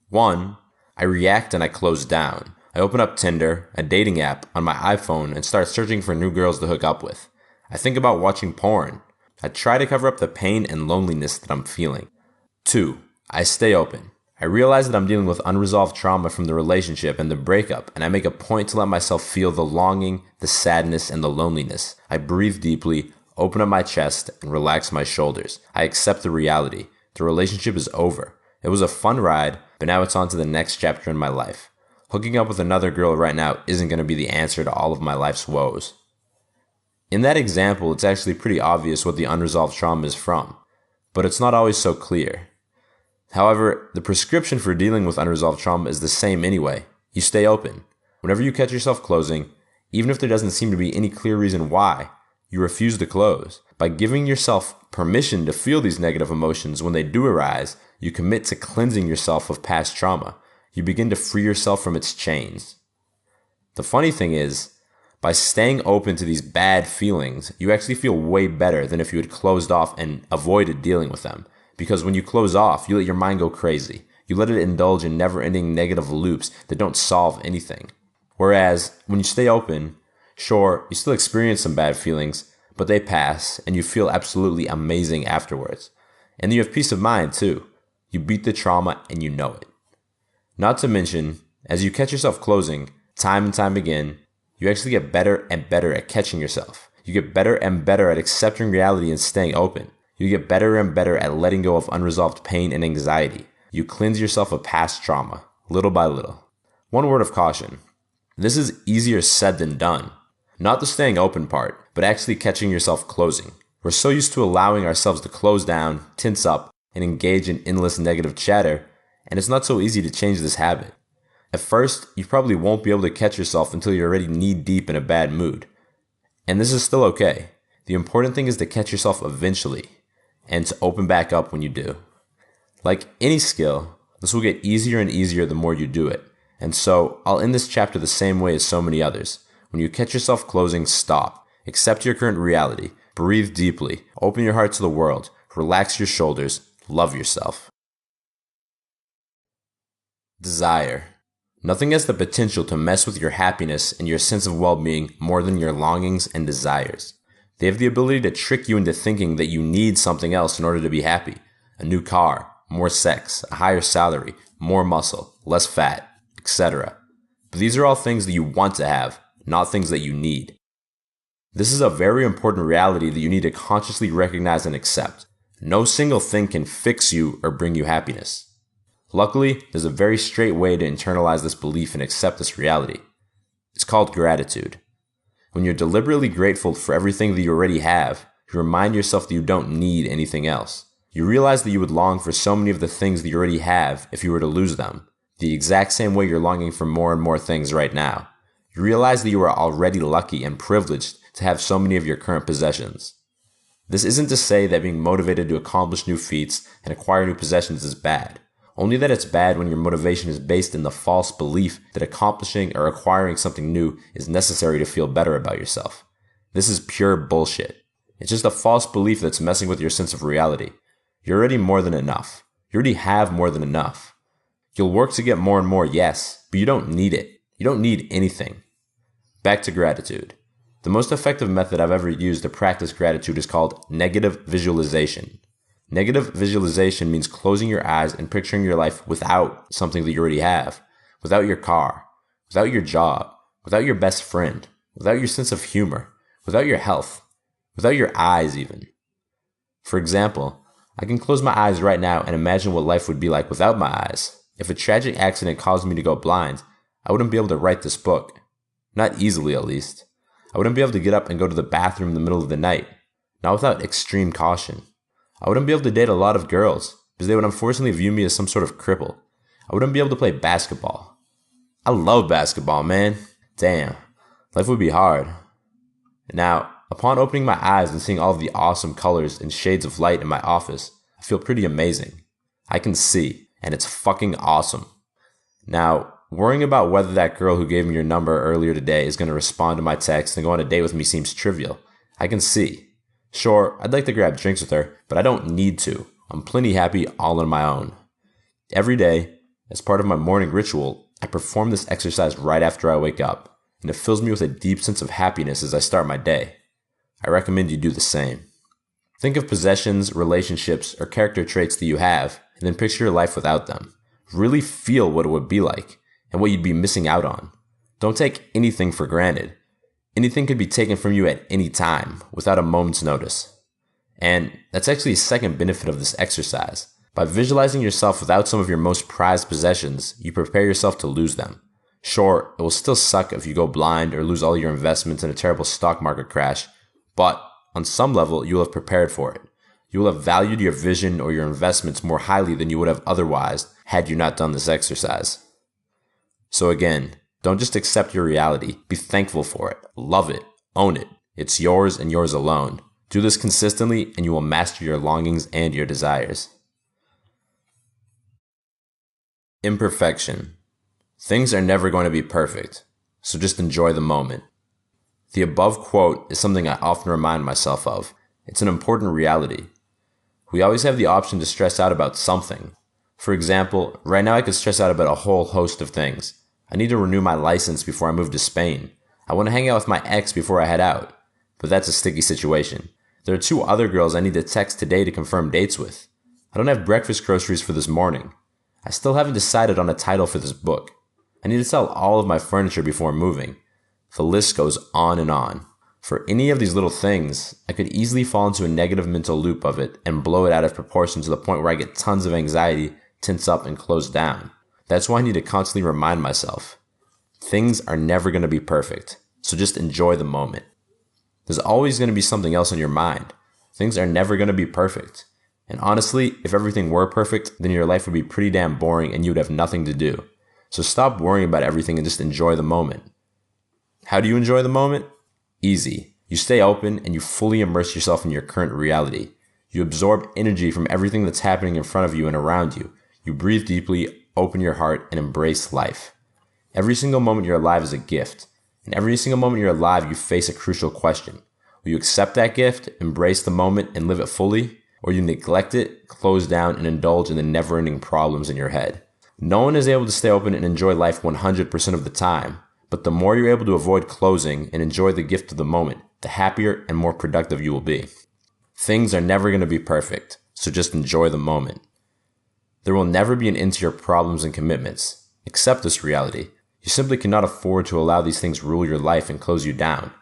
[SPEAKER 2] One, I react and I close down. I open up Tinder, a dating app, on my iPhone and start searching for new girls to hook up with. I think about watching porn. I try to cover up the pain and loneliness that I'm feeling. Two, I stay open. I realize that I'm dealing with unresolved trauma from the relationship and the breakup, and I make a point to let myself feel the longing, the sadness, and the loneliness. I breathe deeply, open up my chest, and relax my shoulders. I accept the reality. The relationship is over. It was a fun ride, but now it's on to the next chapter in my life. Hooking up with another girl right now isn't going to be the answer to all of my life's woes. In that example, it's actually pretty obvious what the unresolved trauma is from, but it's not always so clear. However, the prescription for dealing with unresolved trauma is the same anyway. You stay open. Whenever you catch yourself closing, even if there doesn't seem to be any clear reason why, you refuse to close. By giving yourself permission to feel these negative emotions when they do arise, you commit to cleansing yourself of past trauma. You begin to free yourself from its chains. The funny thing is, by staying open to these bad feelings, you actually feel way better than if you had closed off and avoided dealing with them. Because when you close off, you let your mind go crazy. You let it indulge in never-ending negative loops that don't solve anything. Whereas, when you stay open, sure, you still experience some bad feelings, but they pass and you feel absolutely amazing afterwards. And you have peace of mind too. You beat the trauma and you know it. Not to mention, as you catch yourself closing, time and time again, you actually get better and better at catching yourself. You get better and better at accepting reality and staying open. You get better and better at letting go of unresolved pain and anxiety. You cleanse yourself of past trauma, little by little. One word of caution. This is easier said than done. Not the staying open part, but actually catching yourself closing. We're so used to allowing ourselves to close down, tense up, and engage in endless negative chatter, and it's not so easy to change this habit. At first, you probably won't be able to catch yourself until you're already knee-deep in a bad mood. And this is still okay. The important thing is to catch yourself eventually, and to open back up when you do. Like any skill, this will get easier and easier the more you do it. And so, I'll end this chapter the same way as so many others. When you catch yourself closing, stop. Accept your current reality. Breathe deeply. Open your heart to the world. Relax your shoulders. Love yourself. Desire. Nothing has the potential to mess with your happiness and your sense of well-being more than your longings and desires. They have the ability to trick you into thinking that you need something else in order to be happy. A new car, more sex, a higher salary, more muscle, less fat, etc. But these are all things that you want to have, not things that you need. This is a very important reality that you need to consciously recognize and accept. No single thing can fix you or bring you happiness. Luckily, there's a very straight way to internalize this belief and accept this reality. It's called gratitude. When you're deliberately grateful for everything that you already have, you remind yourself that you don't need anything else. You realize that you would long for so many of the things that you already have if you were to lose them, the exact same way you're longing for more and more things right now. You realize that you are already lucky and privileged to have so many of your current possessions. This isn't to say that being motivated to accomplish new feats and acquire new possessions is bad. Only that it's bad when your motivation is based in the false belief that accomplishing or acquiring something new is necessary to feel better about yourself. This is pure bullshit. It's just a false belief that's messing with your sense of reality. You're already more than enough. You already have more than enough. You'll work to get more and more, yes, but you don't need it. You don't need anything. Back to gratitude. The most effective method I've ever used to practice gratitude is called negative visualization. Negative visualization means closing your eyes and picturing your life without something that you already have, without your car, without your job, without your best friend, without your sense of humor, without your health, without your eyes even. For example, I can close my eyes right now and imagine what life would be like without my eyes. If a tragic accident caused me to go blind, I wouldn't be able to write this book. Not easily, at least. I wouldn't be able to get up and go to the bathroom in the middle of the night. Not without extreme caution. I wouldn't be able to date a lot of girls because they would unfortunately view me as some sort of cripple. I wouldn't be able to play basketball. I love basketball, man. Damn. Life would be hard. Now, upon opening my eyes and seeing all of the awesome colors and shades of light in my office, I feel pretty amazing. I can see, and it's fucking awesome. Now, worrying about whether that girl who gave me your number earlier today is going to respond to my text and go on a date with me seems trivial. I can see. Sure, I'd like to grab drinks with her, but I don't need to. I'm plenty happy all on my own. Every day, as part of my morning ritual, I perform this exercise right after I wake up, and it fills me with a deep sense of happiness as I start my day. I recommend you do the same. Think of possessions, relationships, or character traits that you have, and then picture your life without them. Really feel what it would be like, and what you'd be missing out on. Don't take anything for granted. Anything could be taken from you at any time, without a moment's notice. And that's actually a second benefit of this exercise. By visualizing yourself without some of your most prized possessions, you prepare yourself to lose them. Sure, it will still suck if you go blind or lose all your investments in a terrible stock market crash, but on some level, you will have prepared for it. You will have valued your vision or your investments more highly than you would have otherwise had you not done this exercise. So again, don't just accept your reality. Be thankful for it. Love it. Own it. It's yours and yours alone. Do this consistently and you will master your longings and your desires. Imperfection. Things are never going to be perfect. so just enjoy the moment. The above quote is something I often remind myself of. It's an important reality. We always have the option to stress out about something. For example, right now I could stress out about a whole host of things. I need to renew my license before I move to Spain. I want to hang out with my ex before I head out. But that's a sticky situation. There are 2 other girls I need to text today to confirm dates with. I don't have breakfast groceries for this morning. I still haven't decided on a title for this book. I need to sell all of my furniture before moving. The list goes on and on. For any of these little things, I could easily fall into a negative mental loop of it and blow it out of proportion to the point where I get tons of anxiety, tense up, and close down. That's why I need to constantly remind myself. Things are never going to be perfect, so just enjoy the moment. There's always going to be something else on your mind. Things are never going to be perfect. And honestly, if everything were perfect, then your life would be pretty damn boring and you would have nothing to do. So stop worrying about everything and just enjoy the moment. How do you enjoy the moment? Easy. You stay open and you fully immerse yourself in your current reality. You absorb energy from everything that's happening in front of you and around you. You breathe deeply, open your heart, and embrace life. Every single moment you're alive is a gift. And every single moment you're alive, you face a crucial question. Will you accept that gift, embrace the moment, and live it fully? Or you neglect it, close down, and indulge in the never-ending problems in your head? No one is able to stay open and enjoy life 100% of the time. But the more you're able to avoid closing and enjoy the gift of the moment, the happier and more productive you will be. Things are never going to be perfect, so just enjoy the moment. There will never be an end to your problems and commitments. Accept this reality. You simply cannot afford to allow these things rule your life and close you down.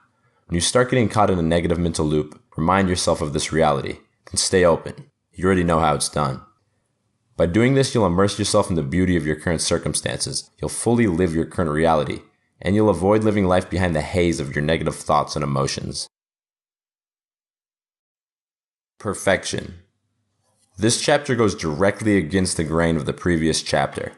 [SPEAKER 2] When you start getting caught in a negative mental loop, remind yourself of this reality and stay open. You already know how it's done. By doing this, you'll immerse yourself in the beauty of your current circumstances. You'll fully live your current reality, and you'll avoid living life behind the haze of your negative thoughts and emotions. Perfection. This chapter goes directly against the grain of the previous chapter.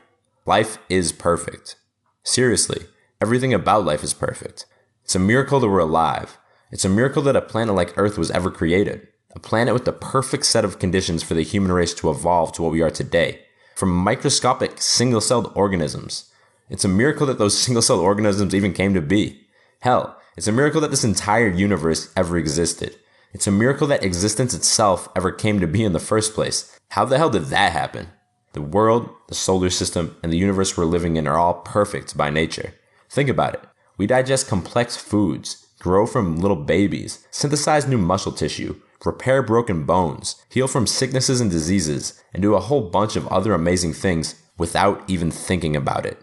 [SPEAKER 2] Life is perfect. Seriously, everything about life is perfect. It's a miracle that we're alive. It's a miracle that a planet like Earth was ever created. A planet with the perfect set of conditions for the human race to evolve to what we are today. From microscopic single-celled organisms. It's a miracle that those single-celled organisms even came to be. Hell, it's a miracle that this entire universe ever existed. It's a miracle that existence itself ever came to be in the first place. How the hell did that happen? The world, the solar system, and the universe we're living in are all perfect by nature. Think about it. We digest complex foods, grow from little babies, synthesize new muscle tissue, repair broken bones, heal from sicknesses and diseases, and do a whole bunch of other amazing things without even thinking about it.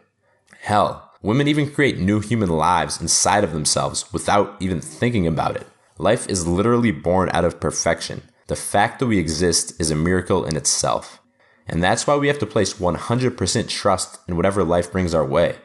[SPEAKER 2] Hell, women even create new human lives inside of themselves without even thinking about it. Life is literally born out of perfection. The fact that we exist is a miracle in itself. And that's why we have to place 100% trust in whatever life brings our way.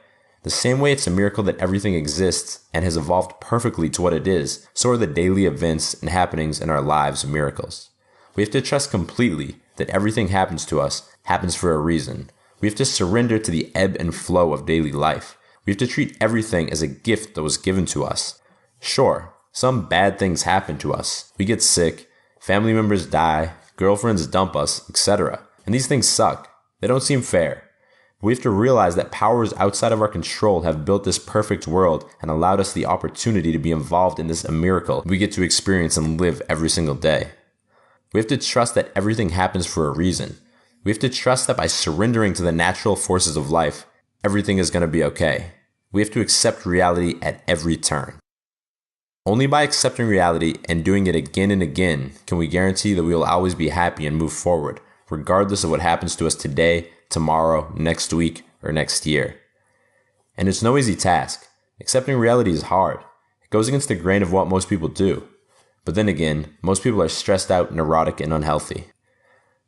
[SPEAKER 2] The same way it's a miracle that everything exists and has evolved perfectly to what it is, so are the daily events and happenings in our lives miracles. We have to trust completely that everything happens to us happens for a reason. We have to surrender to the ebb and flow of daily life. We have to treat everything as a gift that was given to us. Sure, some bad things happen to us. We get sick, family members die, girlfriends dump us, etc. And these things suck. They don't seem fair. We have to realize that powers outside of our control have built this perfect world and allowed us the opportunity to be involved in this miracle we get to experience and live every single day. We have to trust that everything happens for a reason. We have to trust that by surrendering to the natural forces of life, everything is going to be okay. We have to accept reality at every turn. Only by accepting reality and doing it again and again can we guarantee that we will always be happy and move forward, regardless of what happens to us today, tomorrow, next week, or next year. And it's no easy task. Accepting reality is hard. It goes against the grain of what most people do. But then again, most people are stressed out, neurotic, and unhealthy.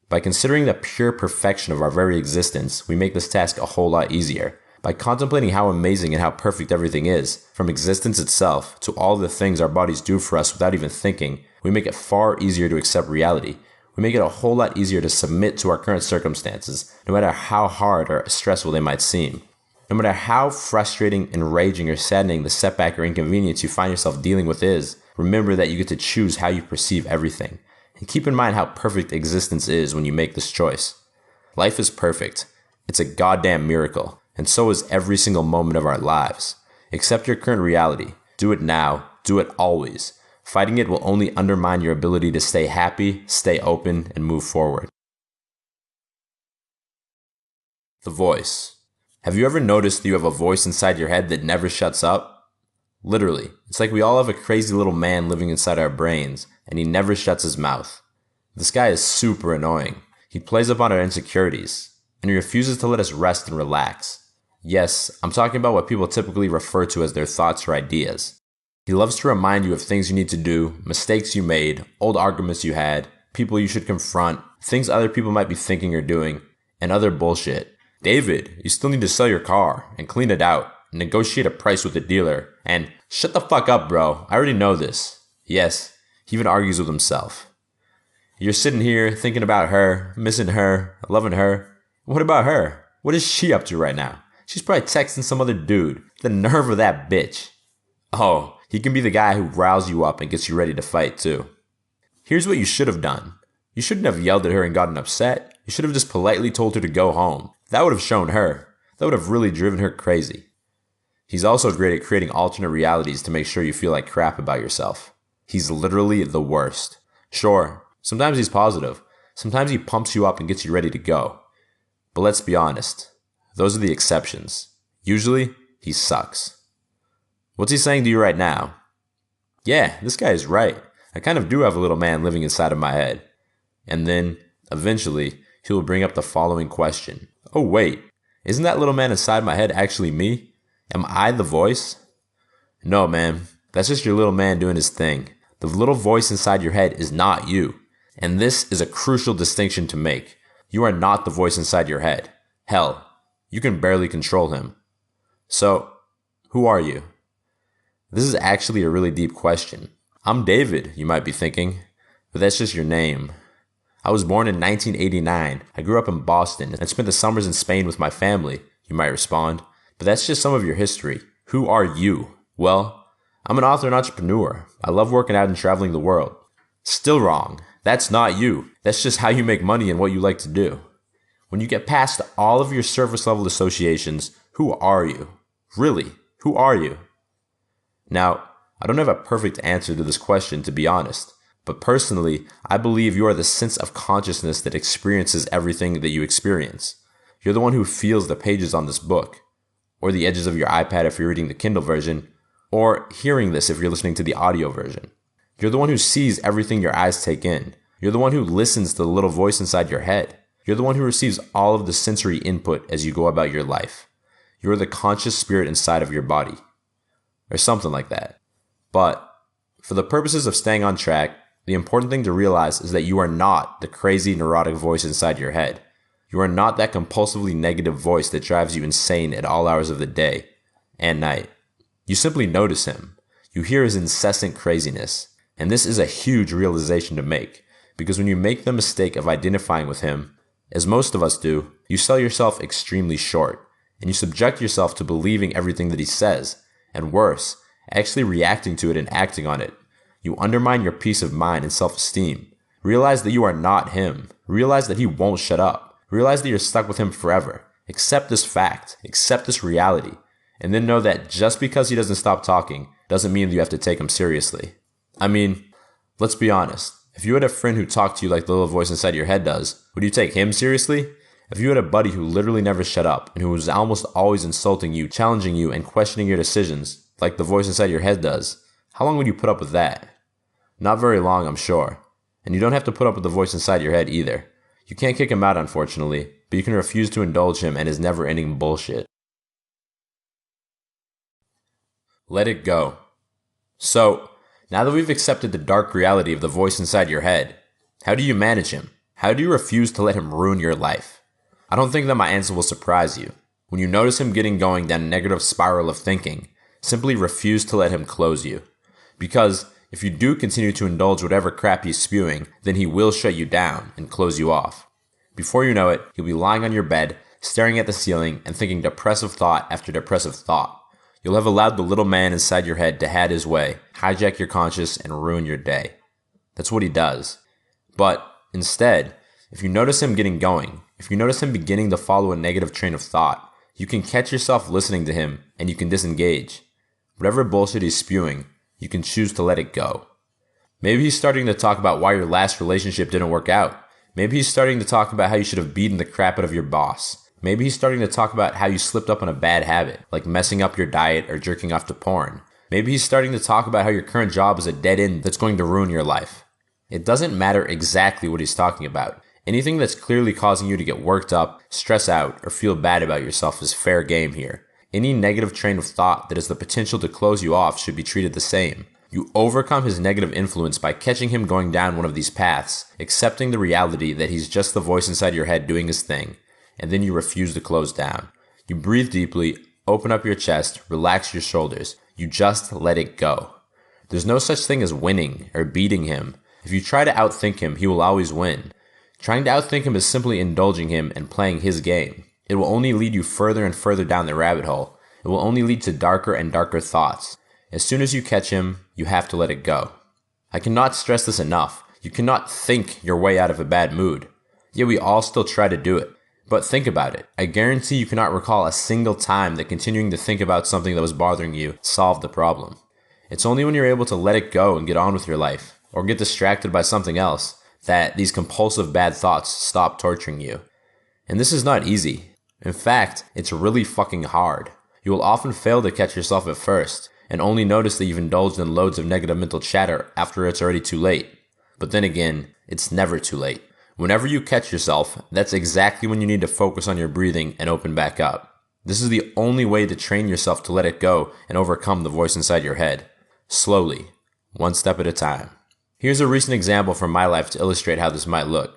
[SPEAKER 2] By considering the pure perfection of our very existence, we make this task a whole lot easier. By contemplating how amazing and how perfect everything is, from existence itself to all the things our bodies do for us without even thinking, we make it far easier to accept reality. We make it a whole lot easier to submit to our current circumstances, no matter how hard or stressful they might seem. No matter how frustrating, enraging, or saddening the setback or inconvenience you find yourself dealing with is, remember that you get to choose how you perceive everything. And keep in mind how perfect existence is when you make this choice. Life is perfect. It's a goddamn miracle. And so is every single moment of our lives. Accept your current reality. Do it now. Do it always. Fighting it will only undermine your ability to stay happy, stay open, and move forward. The voice. Have you ever noticed that you have a voice inside your head that never shuts up? Literally, it's like we all have a crazy little man living inside our brains, and he never shuts his mouth. This guy is super annoying. He plays up on our insecurities, and he refuses to let us rest and relax. Yes, I'm talking about what people typically refer to as their thoughts or ideas. He loves to remind you of things you need to do, mistakes you made, old arguments you had, people you should confront, things other people might be thinking or doing, and other bullshit. David, you still need to sell your car and clean it out and negotiate a price with the dealer. And shut the fuck up, bro. I already know this. Yes, he even argues with himself. You're sitting here thinking about her, missing her, loving her. What about her? What is she up to right now? She's probably texting some other dude. The nerve of that bitch. Oh, he can be the guy who riles you up and gets you ready to fight too. Here's what you should have done. You shouldn't have yelled at her and gotten upset. You should have just politely told her to go home. That would have shown her. That would have really driven her crazy. He's also great at creating alternate realities to make sure you feel like crap about yourself. He's literally the worst. Sure, sometimes he's positive. Sometimes he pumps you up and gets you ready to go. But let's be honest. Those are the exceptions. Usually, he sucks. What's he saying to you right now? Yeah, this guy is right. I kind of do have a little man living inside of my head. And then, eventually, he will bring up the following question. Oh wait, isn't that little man inside my head actually me? Am I the voice? No, man, that's just your little man doing his thing. The little voice inside your head is not you. And this is a crucial distinction to make. You are not the voice inside your head. Hell, you can barely control him. So, who are you? This is actually a really deep question. I'm David, you might be thinking, but that's just your name. I was born in 1989. I grew up in Boston and spent the summers in Spain with my family, you might respond. But that's just some of your history. Who are you? Well, I'm an author and entrepreneur. I love working out and traveling the world. Still wrong. That's not you. That's just how you make money and what you like to do. When you get past all of your surface level associations, who are you? Really, who are you? Now, I don't have a perfect answer to this question, to be honest. But personally, I believe you are the sense of consciousness that experiences everything that you experience. You're the one who feels the pages on this book, or the edges of your iPad if you're reading the Kindle version, or hearing this if you're listening to the audio version. You're the one who sees everything your eyes take in. You're the one who listens to the little voice inside your head. You're the one who receives all of the sensory input as you go about your life. You're the conscious spirit inside of your body, or something like that. But for the purposes of staying on track, the important thing to realize is that you are not the crazy, neurotic voice inside your head. You are not that compulsively negative voice that drives you insane at all hours of the day and night. You simply notice him. You hear his incessant craziness. And this is a huge realization to make, because when you make the mistake of identifying with him, as most of us do, you sell yourself extremely short, and you subject yourself to believing everything that he says, and worse, actually reacting to it and acting on it. You undermine your peace of mind and self-esteem. Realize that you are not him. Realize that he won't shut up. Realize that you're stuck with him forever. Accept this fact. Accept this reality. And then know that just because he doesn't stop talking doesn't mean that you have to take him seriously. I mean, let's be honest. If you had a friend who talked to you like the little voice inside your head does, would you take him seriously? If you had a buddy who literally never shut up and who was almost always insulting you, challenging you, and questioning your decisions, like the voice inside your head does, how long would you put up with that? Not very long, I'm sure. And you don't have to put up with the voice inside your head either. You can't kick him out, unfortunately, but you can refuse to indulge him and his never-ending bullshit. Let it go. So, now that we've accepted the dark reality of the voice inside your head, how do you manage him? How do you refuse to let him ruin your life? I don't think that my answer will surprise you. When you notice him getting going down a negative spiral of thinking, simply refuse to let him close you. Because if you do continue to indulge whatever crap he's spewing, then he will shut you down and close you off. Before you know it, you'll be lying on your bed, staring at the ceiling and thinking depressive thought after depressive thought. You'll have allowed the little man inside your head to have his way, hijack your conscience, and ruin your day. That's what he does. But instead, if you notice him getting going, if you notice him beginning to follow a negative train of thought, you can catch yourself listening to him and you can disengage. Whatever bullshit he's spewing, you can choose to let it go. Maybe he's starting to talk about why your last relationship didn't work out. Maybe he's starting to talk about how you should have beaten the crap out of your boss. Maybe he's starting to talk about how you slipped up on a bad habit, like messing up your diet or jerking off to porn. Maybe he's starting to talk about how your current job is a dead end that's going to ruin your life. It doesn't matter exactly what he's talking about. Anything that's clearly causing you to get worked up, stress out, or feel bad about yourself is fair game here. Any negative train of thought that has the potential to close you off should be treated the same. You overcome his negative influence by catching him going down one of these paths, accepting the reality that he's just the voice inside your head doing his thing, and then you refuse to close down. You breathe deeply, open up your chest, relax your shoulders. You just let it go. There's no such thing as winning or beating him. If you try to outthink him, he will always win. Trying to outthink him is simply indulging him and playing his game. It will only lead you further and further down the rabbit hole. It will only lead to darker and darker thoughts. As soon as you catch him, you have to let it go. I cannot stress this enough. You cannot think your way out of a bad mood. Yet we all still try to do it. But think about it. I guarantee you cannot recall a single time that continuing to think about something that was bothering you solved the problem. It's only when you're able to let it go and get on with your life, or get distracted by something else, that these compulsive bad thoughts stop torturing you. And this is not easy. In fact, it's really fucking hard. You will often fail to catch yourself at first, and only notice that you've indulged in loads of negative mental chatter after it's already too late. But then again, it's never too late. Whenever you catch yourself, that's exactly when you need to focus on your breathing and open back up. This is the only way to train yourself to let it go and overcome the voice inside your head. Slowly, one step at a time. Here's a recent example from my life to illustrate how this might look.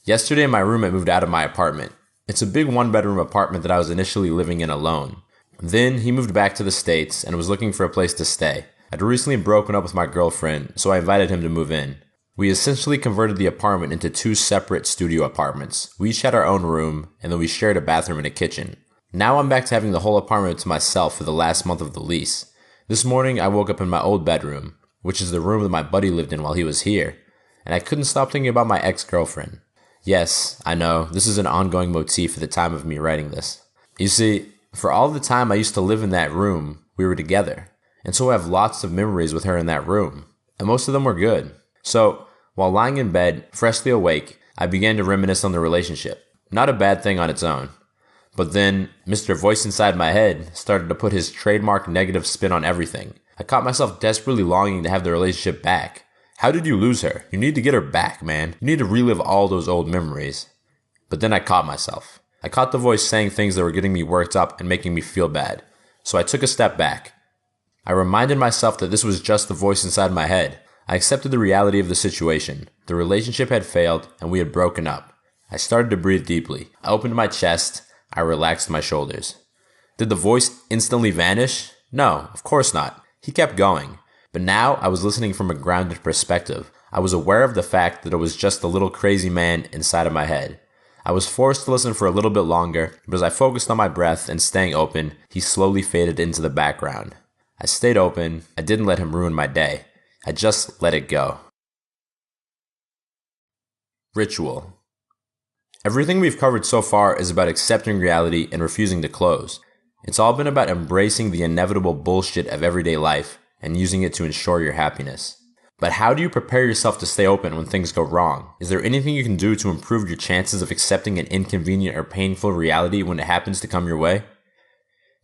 [SPEAKER 2] Yesterday, my roommate moved out of my apartment. It's a big one-bedroom apartment that I was initially living in alone. Then he moved back to the States and was looking for a place to stay. I'd recently broken up with my girlfriend, so I invited him to move in. We essentially converted the apartment into 2 separate studio apartments. We each had our own room, and then we shared a bathroom and a kitchen. Now I'm back to having the whole apartment to myself for the last month of the lease. This morning I woke up in my old bedroom, which is the room that my buddy lived in while he was here, and I couldn't stop thinking about my ex-girlfriend. Yes, I know, this is an ongoing motif at the time of me writing this. You see, for all the time I used to live in that room, we were together, and so I have lots of memories with her in that room, and most of them were good. So, while lying in bed, freshly awake, I began to reminisce on the relationship. Not a bad thing on its own. But then, Mr. Voice inside my head started to put his trademark negative spin on everything. I caught myself desperately longing to have the relationship back. How did you lose her? You need to get her back, man. You need to relive all those old memories. But then I caught myself. I caught the voice saying things that were getting me worked up and making me feel bad. So I took a step back. I reminded myself that this was just the voice inside my head. I accepted the reality of the situation. The relationship had failed and we had broken up. I started to breathe deeply. I opened my chest. I relaxed my shoulders. Did the voice instantly vanish? No, of course not. He kept going. But now I was listening from a grounded perspective. I was aware of the fact that it was just a little crazy man inside of my head. I was forced to listen for a little bit longer, but as I focused on my breath and staying open, he slowly faded into the background. I stayed open. I didn't let him ruin my day. I just let it go. Ritual. Everything we've covered so far is about accepting reality and refusing to close. It's all been about embracing the inevitable bullshit of everyday life and using it to ensure your happiness. But how do you prepare yourself to stay open when things go wrong? Is there anything you can do to improve your chances of accepting an inconvenient or painful reality when it happens to come your way?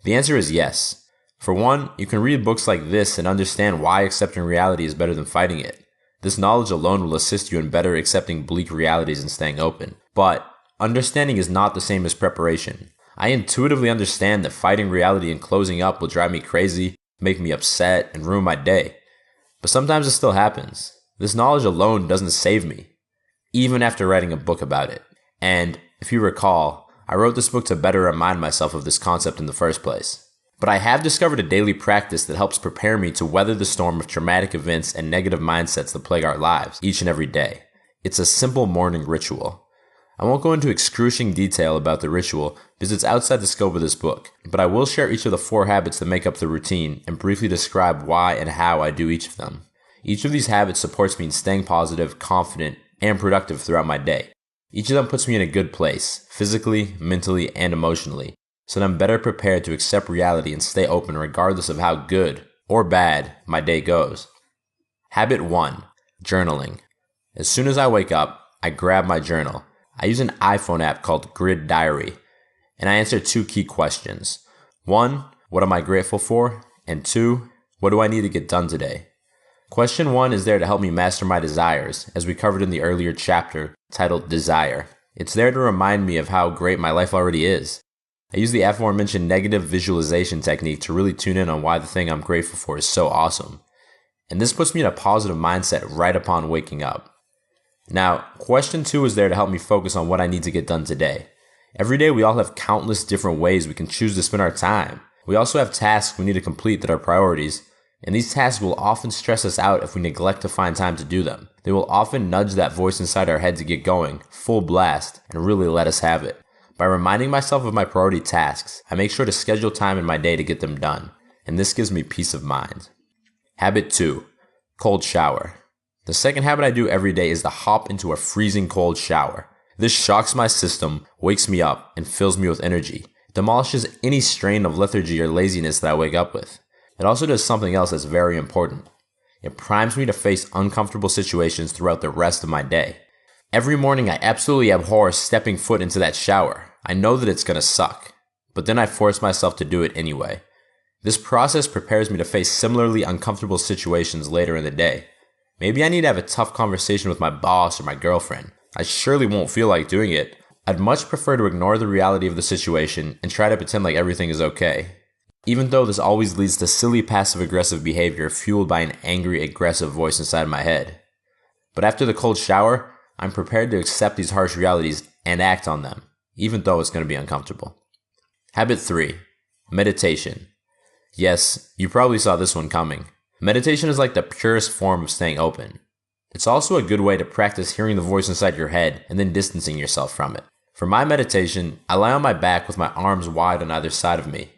[SPEAKER 2] The answer is yes. For one, you can read books like this and understand why accepting reality is better than fighting it. This knowledge alone will assist you in better accepting bleak realities and staying open. But understanding is not the same as preparation. I intuitively understand that fighting reality and closing up will drive me crazy, make me upset, and ruin my day. But sometimes it still happens. This knowledge alone doesn't save me, even after writing a book about it. And, if you recall, I wrote this book to better remind myself of this concept in the first place. But I have discovered a daily practice that helps prepare me to weather the storm of traumatic events and negative mindsets that plague our lives each and every day. It's a simple morning ritual. I won't go into excruciating detail about the ritual because it's outside the scope of this book, but I will share each of the 4 habits that make up the routine and briefly describe why and how I do each of them. Each of these habits supports me in staying positive, confident, and productive throughout my day. Each of them puts me in a good place, physically, mentally, and emotionally, so that I'm better prepared to accept reality and stay open regardless of how good or bad my day goes. Habit 1. Journaling. As soon as I wake up, I grab my journal. I use an iPhone app called Grid Diary, and I answer 2 key questions. 1. What am I grateful for? And 2. What do I need to get done today? Question 1 is there to help me master my desires, as we covered in the earlier chapter titled Desire. It's there to remind me of how great my life already is. I use the aforementioned negative visualization technique to really tune in on why the thing I'm grateful for is so awesome. And this puts me in a positive mindset right upon waking up. Now, question 2 is there to help me focus on what I need to get done today. Every day we all have countless different ways we can choose to spend our time. We also have tasks we need to complete that are priorities, and these tasks will often stress us out if we neglect to find time to do them. They will often nudge that voice inside our head to get going, full blast, and really let us have it. By reminding myself of my priority tasks, I make sure to schedule time in my day to get them done, and this gives me peace of mind. Habit 2. Cold shower. The second habit I do every day is to hop into a freezing cold shower. This shocks my system, wakes me up, and fills me with energy. It demolishes any strain of lethargy or laziness that I wake up with. It also does something else that's very important. It primes me to face uncomfortable situations throughout the rest of my day. Every morning I absolutely abhor stepping foot into that shower. I know that it's gonna suck, but then I force myself to do it anyway. This process prepares me to face similarly uncomfortable situations later in the day. Maybe I need to have a tough conversation with my boss or my girlfriend. I surely won't feel like doing it. I'd much prefer to ignore the reality of the situation and try to pretend like everything is okay. Even though this always leads to silly passive-aggressive behavior fueled by an angry, aggressive voice inside my head. But after the cold shower, I'm prepared to accept these harsh realities and act on them, even though it's going to be uncomfortable. Habit 3. Meditation. Yes, you probably saw this one coming. Meditation is like the purest form of staying open. It's also a good way to practice hearing the voice inside your head and then distancing yourself from it. For my meditation, I lie on my back with my arms wide on either side of me,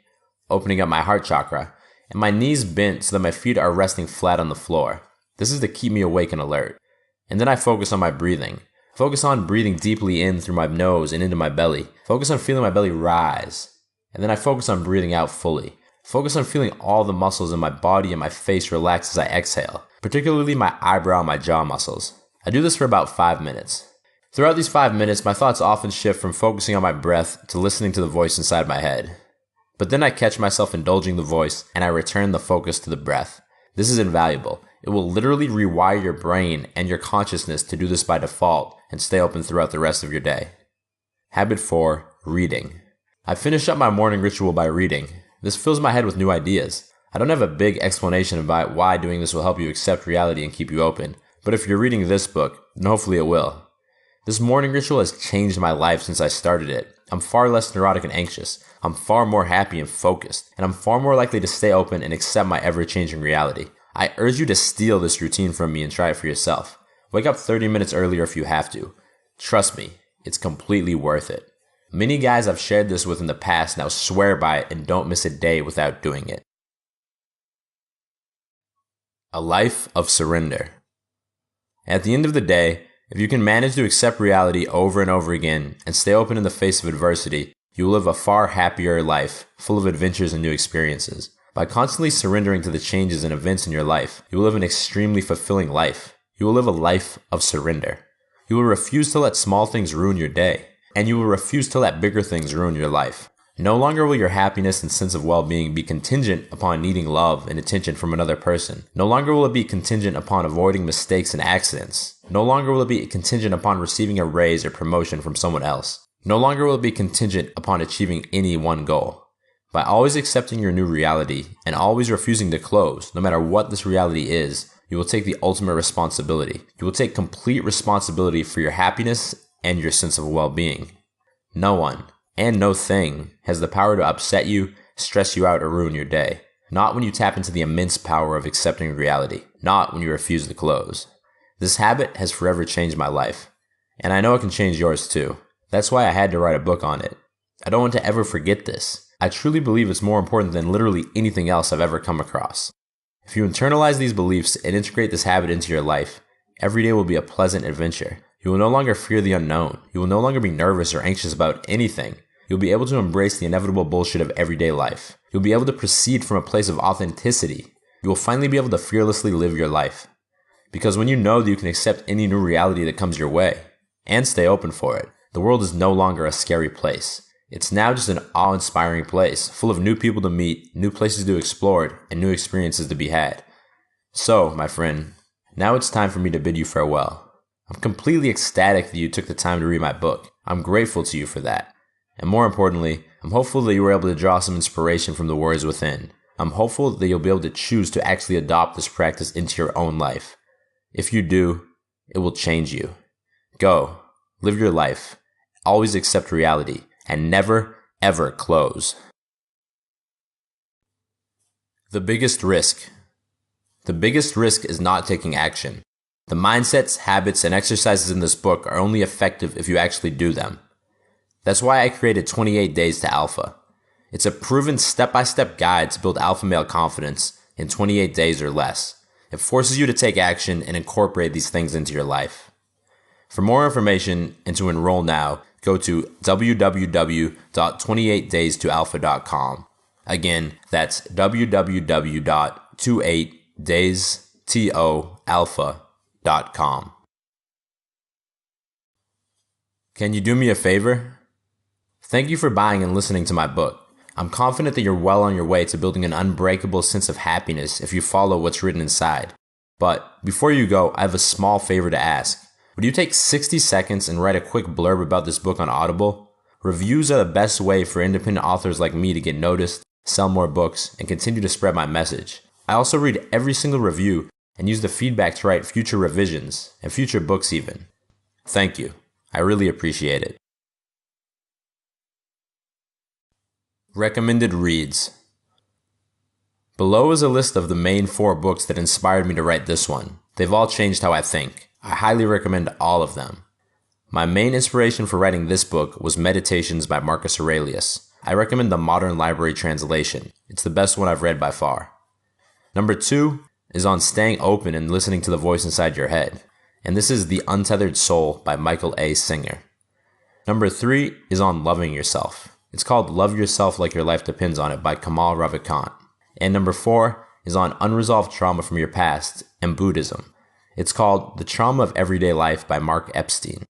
[SPEAKER 2] opening up my heart chakra, and my knees bent so that my feet are resting flat on the floor. This is to keep me awake and alert. And then I focus on my breathing. Focus on breathing deeply in through my nose and into my belly. Focus on feeling my belly rise. And then I focus on breathing out fully. Focus on feeling all the muscles in my body and my face relax as I exhale, particularly my eyebrow and my jaw muscles. I do this for about 5 minutes. Throughout these 5 minutes, my thoughts often shift from focusing on my breath to listening to the voice inside my head. But then I catch myself indulging the voice and I return the focus to the breath. This is invaluable. It will literally rewire your brain and your consciousness to do this by default and stay open throughout the rest of your day. Habit 4. Reading. I finish up my morning ritual by reading. This fills my head with new ideas. I don't have a big explanation about why doing this will help you accept reality and keep you open, but if you're reading this book, then hopefully it will. This morning ritual has changed my life since I started it. I'm far less neurotic and anxious. I'm far more happy and focused, and I'm far more likely to stay open and accept my ever-changing reality. I urge you to steal this routine from me and try it for yourself. Wake up 30 minutes earlier if you have to. Trust me, it's completely worth it. Many guys I've shared this with in the past now swear by it and don't miss a day without doing it. A life of surrender. At the end of the day, if you can manage to accept reality over and over again and stay open in the face of adversity, you will live a far happier life, full of adventures and new experiences. By constantly surrendering to the changes and events in your life, you will live an extremely fulfilling life. You will live a life of surrender. You will refuse to let small things ruin your day, and you will refuse to let bigger things ruin your life. No longer will your happiness and sense of well-being be contingent upon needing love and attention from another person. No longer will it be contingent upon avoiding mistakes and accidents. No longer will it be contingent upon receiving a raise or promotion from someone else. No longer will it be contingent upon achieving any one goal. By always accepting your new reality and always refusing to close, no matter what this reality is, you will take the ultimate responsibility. You will take complete responsibility for your happiness and your sense of well-being. No one and no thing has the power to upset you, stress you out, or ruin your day. Not when you tap into the immense power of accepting reality. Not when you refuse to close. This habit has forever changed my life, and I know it can change yours too. That's why I had to write a book on it. I don't want to ever forget this. I truly believe it's more important than literally anything else I've ever come across. If you internalize these beliefs and integrate this habit into your life, every day will be a pleasant adventure. You will no longer fear the unknown. You will no longer be nervous or anxious about anything. You'll be able to embrace the inevitable bullshit of everyday life. You'll be able to proceed from a place of authenticity. you will finally be able to fearlessly live your life. Because when you know that you can accept any new reality that comes your way, and stay open for it, the world is no longer a scary place. It's now just an awe-inspiring place, full of new people to meet, new places to explore, and new experiences to be had. So, my friend, now it's time for me to bid you farewell. I'm completely ecstatic that you took the time to read my book. I'm grateful to you for that. And more importantly, I'm hopeful that you were able to draw some inspiration from the words within. I'm hopeful that you'll be able to choose to actually adopt this practice into your own life. If you do, it will change you. Go, live your life, always accept reality, and never, ever close. The biggest risk. The biggest risk is not taking action. The mindsets, habits, and exercises in this book are only effective if you actually do them. That's why I created 28 Days to Alpha. It's a proven step-by-step guide to build alpha male confidence in 28 days or less. It forces you to take action and incorporate these things into your life. For more information and to enroll now, go to www.28daystoalpha.com. Again, that's www.28daystoalpha.com. Can you do me a favor? Thank you for buying and listening to my book. I'm confident that you're well on your way to building an unbreakable sense of happiness if you follow what's written inside. But before you go, I have a small favor to ask. Would you take 60 seconds and write a quick blurb about this book on Audible? Reviews are the best way for independent authors like me to get noticed, sell more books, and continue to spread my message. I also read every single review and use the feedback to write future revisions and future books even. Thank you. I really appreciate it. Recommended reads. Below is a list of the main 4 books that inspired me to write this one. They've all changed how I think. I highly recommend all of them. My main inspiration for writing this book was Meditations by Marcus Aurelius. I recommend the Modern Library translation. It's the best one I've read by far. Number 2 is on staying open and listening to the voice inside your head. And this is The Untethered Soul by Michael A. Singer. Number 3 is on loving yourself. It's called Love Yourself Like Your Life Depends on It by Kamal Ravikant. And number 4 is on unresolved trauma from your past and Buddhism. It's called The Trauma of Everyday Life by Mark Epstein.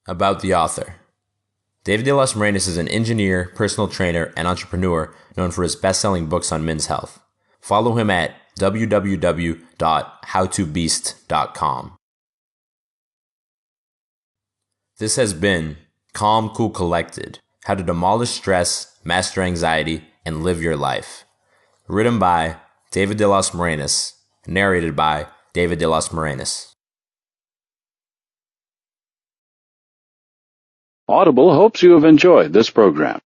[SPEAKER 2] About the author. David De Los Morenas is an engineer, personal trainer, and entrepreneur known for his best-selling books on men's health. Follow him at www.howtobeast.com. This has been Calm, Cool, Collected, How to Demolish Stress, Master Anxiety, and Live Your Life. Written by David De Los Morenas, narrated by David De Los Morenas.
[SPEAKER 1] Audible hopes you have enjoyed this program.